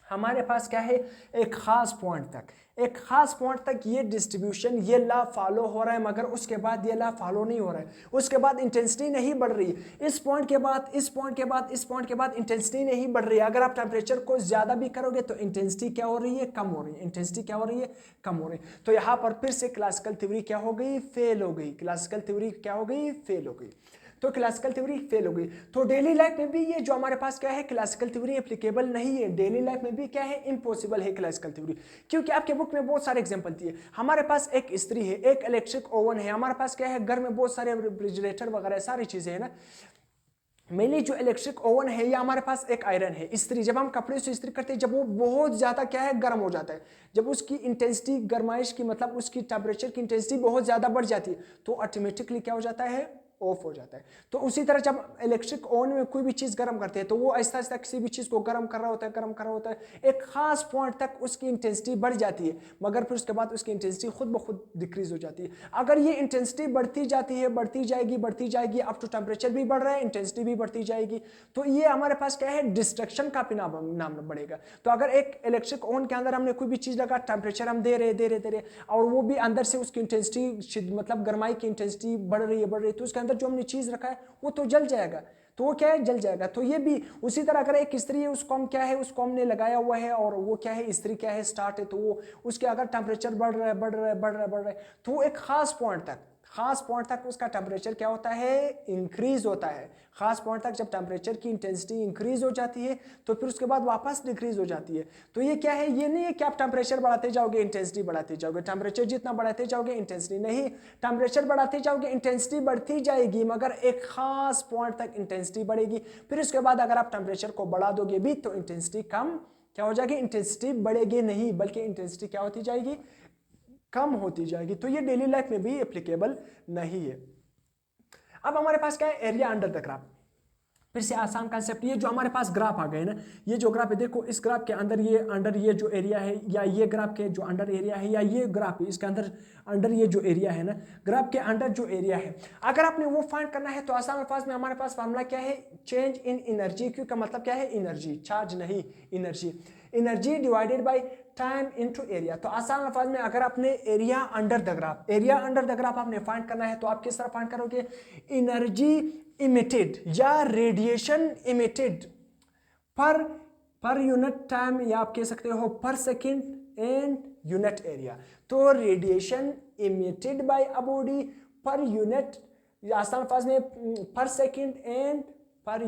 हमारे पास क्या है, एक खास पॉइंट तक, एक खास पॉइंट तक ये डिस्ट्रीब्यूशन, ये लॉ फॉलो हो रहा है, मगर उसके बाद ये लॉ फॉलो नहीं हो रहा है। उसके बाद इंटेंसिटी नहीं बढ़ रही है। इस पॉइंट के बाद, इस पॉइंट के बाद, इस पॉइंट के बाद इंटेंसिटी नहीं बढ़ रही है। अगर आप टेम्परेचर को ज्यादा भी करोगे तो इंटेंसिटी क्या हो रही है, कम हो रही है। इंटेंसिटी क्या हो रही है, कम हो रही है। तो यहाँ पर फिर से क्लासिकल थ्योरी क्या हो गई, फेल हो गई। क्लासिकल थ्योरी क्या हो गई, फेल हो गई। तो क्लासिकल थ्योरी फेल हो गई। तो डेली लाइफ में भी ये जो हमारे पास क्या है, क्लासिकल थ्योरी एप्लीकेबल नहीं है। डेली लाइफ में भी क्या है, इम्पॉसिबल है क्लासिकल थ्योरी। क्योंकि आपके बुक में बहुत सारे एग्जांपल दिए। हमारे पास एक इस्त्री है, एक इलेक्ट्रिक ओवन है, हमारे पास क्या है, घर में बहुत सारे रेफ्रिजरेटर वगैरह सारी चीजें है ना। मेनली जो इलेक्ट्रिक ओवन है या हमारे पास एक आयरन है, इस्त्री, जब हम कपड़े से इस्त्री करते हैं, जब वो बहुत ज्यादा क्या है, गर्म हो जाता है, जब उसकी इंटेंसिटी, गर्माइश की मतलब उसकी टेम्परेचर की इंटेंसिटी बहुत ज्यादा बढ़ जाती है, तो ऑटोमेटिकली क्या हो जाता है, ऑफ हो जाता है। तो उसी तरह जब इलेक्ट्रिक ओवन में कोई भी चीज गर्म करते हैं तो वो आहिस्ता आहिस्ता किसी भी चीज को गर्म कर रहा होता है, गर्म कर रहा होता है, एक खास पॉइंट तक उसकी इंटेंसिटी बढ़ जाती है, मगर फिर उसके बाद उसकी इंटेंसिटी खुद ब खुद डिक्रीज हो जाती है। अगर ये इंटेंसिटी बढ़ती जाती है, बढ़ती जाएगी अप टू टेम्परेचर भी बढ़ रहा है, इंटेंसिटी भी बढ़ती जाएगी, तो ये हमारे पास क्या है, डिस्ट्रक्शन का नाम बढ़ेगा। तो अगर एक इलेक्ट्रिक ओवन के अंदर हमने कोई भी चीज लगा, टेम्परेचर हम दे रहे और वो भी अंदर से उसकी इंटेंसिटी मतलब गर्माई की इंटेंसिटी बढ़ रही है, तो उसके अंदर जो हमने चीज रखा है वो तो जल जाएगा। तो वो क्या है, जल जाएगा। तो ये भी उसी तरह अगर एक इस्त्री है, उसको हम क्या है, उसको हमने लगाया हुआ है और वो क्या है, इस्त्री क्या है, स्टार्ट है, तो वो उसके अगर टेम्परेचर बढ़ रहा है तो वो एक खास पॉइंट तक उसका टेम्परेचर क्या होता है, इंक्रीज होता है। खास पॉइंट तक जब टेम्परेचर की इंटेंसिटी इंक्रीज हो जाती है तो फिर उसके बाद वापस डिक्रीज हो जाती है। तो ये क्या है, ये नहीं है कि आप टेम्परेचर बढ़ाते जाओगे इंटेंसिटी बढ़ाते जाओगे, टेम्परेचर जितना बढ़ाते जाओगे इंटेंसिटी नहीं, टेम्परेचर बढ़ाते जाओगे इंटेंसिटी बढ़ती जाएगी, मगर एक खास पॉइंट तक इंटेंसिटी बढ़ेगी। फिर उसके बाद अगर आप टेम्परेचर को बढ़ा दोगे भी तो इंटेंसिटी कम क्या हो जाएगी, इंटेंसिटी बढ़ेगी नहीं, बल्कि इंटेंसिटी क्या होती जाएगी, कम होती जाएगी। तो ये डेली लाइफ में भी एप्लीकेबल नहीं है। अब हमारे पास क्या है, एरिया अंडर द ग्राफ। फिर से आसान कंसेप्ट, ये जो हमारे पास ग्राफ आ गए ना, ये जो ग्राफ है, देखो इस ग्राफ के अंदर ये अंडर ये जो एरिया है, या ये ग्राफ के जो अंडर एरिया है, या ये ग्राफ है इसके अंदर अंडर ये जो एरिया है ना, ग्राफ के अंडर जो एरिया है, अगर आपने वो फाइंड करना है तो आसान अल्फाज में हमारे पास फार्मूला क्या है, चेंज इन एनर्जी। क्यू का मतलब क्या है, एनर्जी, चार्ज नहीं, energy, energy divided by time into area. तो आसान अल्फाज में अगर आपने एरिया अंडर द ग्राफ आपने फाइंड करना है तो आप किस तरह फाइंड करोगे, एनर्जी इमिटेड या radiation emitted per unit time, या आप कह सकते हो per second and unit area. तो radiation emitted by a body per unit, आसान अल्फाज में per second and per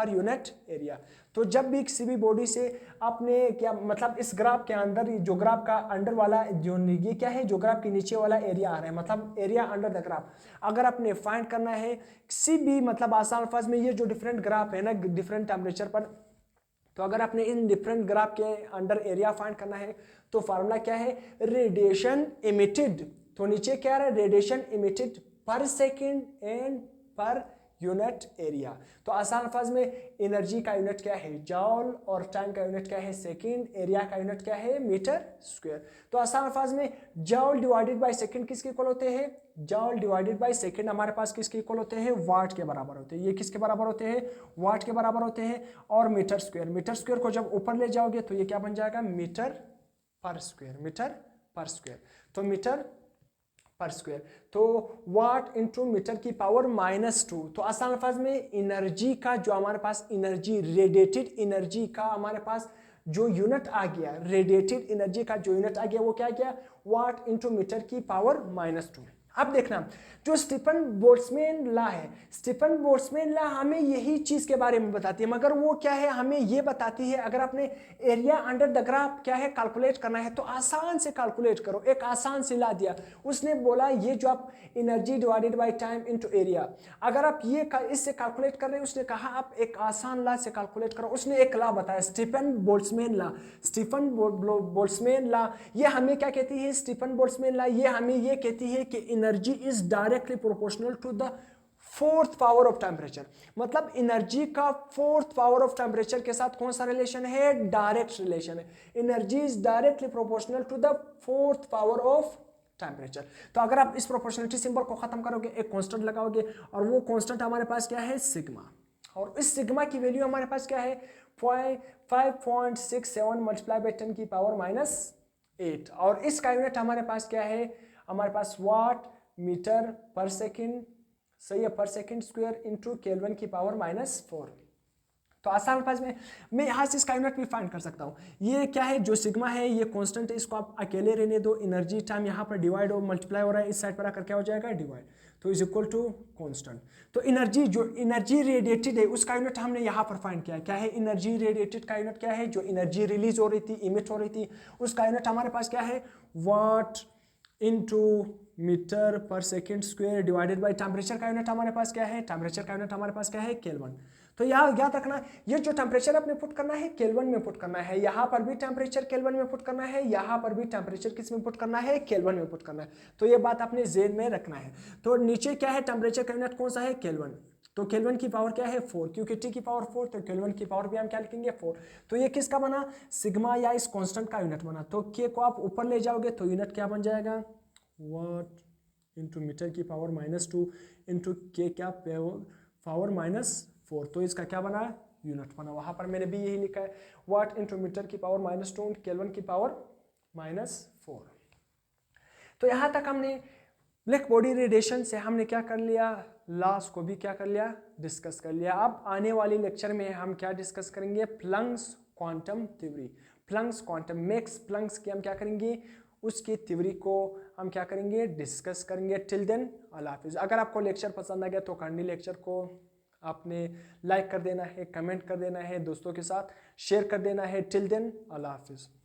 unit area. तो जब भी किसी भी बॉडी से आपने क्या मतलब, इस ग्राफ के अंदर जो ग्राफ का अंडर वाला जो ये क्या है, जो ग्राफ के नीचे वाला एरिया आ रहा है, मतलब एरिया अंडर द ग्राफ, अगर आपने फाइंड करना है किसी भी मतलब आसान अल्फाज में, ये जो डिफरेंट ग्राफ है ना डिफरेंट टेम्परेचर पर, तो अगर आपने इन डिफरेंट ग्राफ के अंडर एरिया फाइंड करना है तो फार्मूला क्या है, रेडिएशन इमिटेड। तो नीचे क्या है, रेडिएशन इमिटेड पर second and per unit area. तो आसान अल्फाज में एनर्जी का यूनिट क्या है, जॉल, और टाइम का यूनिट क्या है, सेकेंड, एरिया का यूनिट क्या है, मीटर स्क्वायर। तो आसान अल्फाज में जॉल डिवाइडेड बाय सेकेंड किसके इक्वल होते हैं, जॉल डिवाइडेड बाय सेकेंड हमारे पास किसके इक्वल होते हैं, वाट के बराबर होते हैं। ये किसके बराबर होते हैं, वाट के बराबर होते हैं। और मीटर स्क्वायर को जब ऊपर ले जाओगे तो ये क्या बन जाएगा, मीटर पर स्क्वायर। तो मीटर पर स्क्वायर, तो वाट इंटू मीटर की पावर -2। तो आसान अल्फाज में एनर्जी का जो हमारे पास एनर्जी, रेडिएटेड एनर्जी का हमारे पास जो यूनिट आ गया, रेडिएटेड एनर्जी का जो यूनिट आ गया वो क्या गया, वाट इंटू मीटर की पावर -2। अब देखना, जो स्टीफन बोल्ट्जमैन लॉ है, स्टीफन बोल्ट्जमैन लॉ हमें यही चीज के बारे में बताती है, मगर वो क्या है, हमें ये बताती है अगर आपने एरिया अंडर द ग्राफ क्या है कैलकुलेट करना है तो आसान से कैलकुलेट करो। एक आसान सी लॉ दिया, उसने बोला ये जो आप energy divided by time into area, अगर आप ये इससे कैलकुलेट कर रहे हैं, उसने कहा आप एक आसान लॉ से कैलकुलेट करो। उसने एक लॉ बताया, Stefan Boltzmann law. Stefan Boltzmann law ये हमें क्या कहती है, स्टीफन बोल्ट्जमैन लॉ ये हमें ये कहती है कि energy is directly proportional to the fourth power of temperature. मतलब एनर्जी का फोर्थ पावर ऑफ टेम्परेचर के साथ कौन सा रिलेशन है, डायरेक्ट रिलेशन है। Energy is directly proportional to the fourth power of temperature. तो अगर आप इस प्रोपोर्शनलिटी सिंबल को खत्म करोगे, एक कांस्टेंट लगाओगे, और वो कांस्टेंट हमारे पास क्या है, सिग्मा, और इस सिग्मा की वैल्यू हमारे पास क्या है 5.67 मल्टीप्लाई बाई 10 की पावर -8, और इसका यूनिट हमारे पास क्या है, हमारे पास वाट मीटर पर सेकेंड, सही है, पर सेकेंड स्क्वायर इंटू केल्विन की पावर -4। तो आसान अल्फाज में मैं यहाँ से इसका यूनिट भी फाइंड कर सकता हूँ। ये क्या है, जो सिग्मा है ये कांस्टेंट है, इसको आप अकेले रहने दो। एनर्जी टाइम यहाँ पर डिवाइड और मल्टीप्लाई हो रहा है, इस साइड पर आकर क्या हो जाएगा, डिवाइड, तो इज इक्वल टू कांस्टेंट। तो एनर्जी, जो एनर्जी रेडिएटेड है उसका यूनिट हमने यहाँ पर फाइंड किया है। क्या है, एनर्जी रेडिएटेड का यूनिट क्या है, जो एनर्जी रिलीज हो रही थी, इमिट हो रही थी, उसका यूनिट हमारे पास क्या है, वाट इंटू मीटर पर second square divided by temperature का यूनिट हमारे पास क्या है, टेम्परेचर का यूनिट हमारे पास क्या है, केल्विन। तो यहाँ याद रखना, ये जो टेम्परेचर अपने पुट करना है केल्विन में पुट करना है, यहाँ पर भी टेम्परेचर केल्विन में पुट करना है, यहाँ पर भी टेम्परेचर किस में पुट करना है, केल्विन में पुट करना है। तो ये बात आपने ज़हन में रखना है। तो नीचे क्या है, टेम्परेचर का यूनिट कौन सा है, केल्विन। तो केल्विन की पावर क्या है, 4, क्योंकि टी की पावर 4, तो केल्विन की पावर भी हम क्या लिखेंगे, 4। तो ये किसका बना, सिग्मा या इस कांस्टेंट का यूनिट बना। तो के को आप ऊपर ले जाओगे तो यूनिट क्या बन जाएगा, वाट इंटू मीटर की पावर -2 इंटू के क्या पावर -4। तो इसका क्या बना, यूनिट बना। वहां पर मैंने भी यही लिखा है, वाट इंटू मीटर की पावर -2 केल्विन की पावर -4। तो यहां तक हमने ब्लैक बॉडी रेडिएशन से हमने क्या कर लिया, लॉस को भी क्या कर लिया, डिस्कस कर लिया। अब आने वाले लेक्चर में हम क्या डिस्कस करेंगे, प्लंक्स क्वांटम थ्योरी। प्लंक्स क्वांटम, मैक्स प्लंक्स की हम क्या करेंगे, उसकी थ्योरी को हम क्या करेंगे, डिस्कस करेंगे। टिल देन अल्लाह हाफिज़। अगर आपको लेक्चर पसंद आ गया तो करनी लेक्चर को आपने लाइक कर देना है, कमेंट कर देना है, दोस्तों के साथ शेयर कर देना है। टिल देन अल्लाह हाफिज़।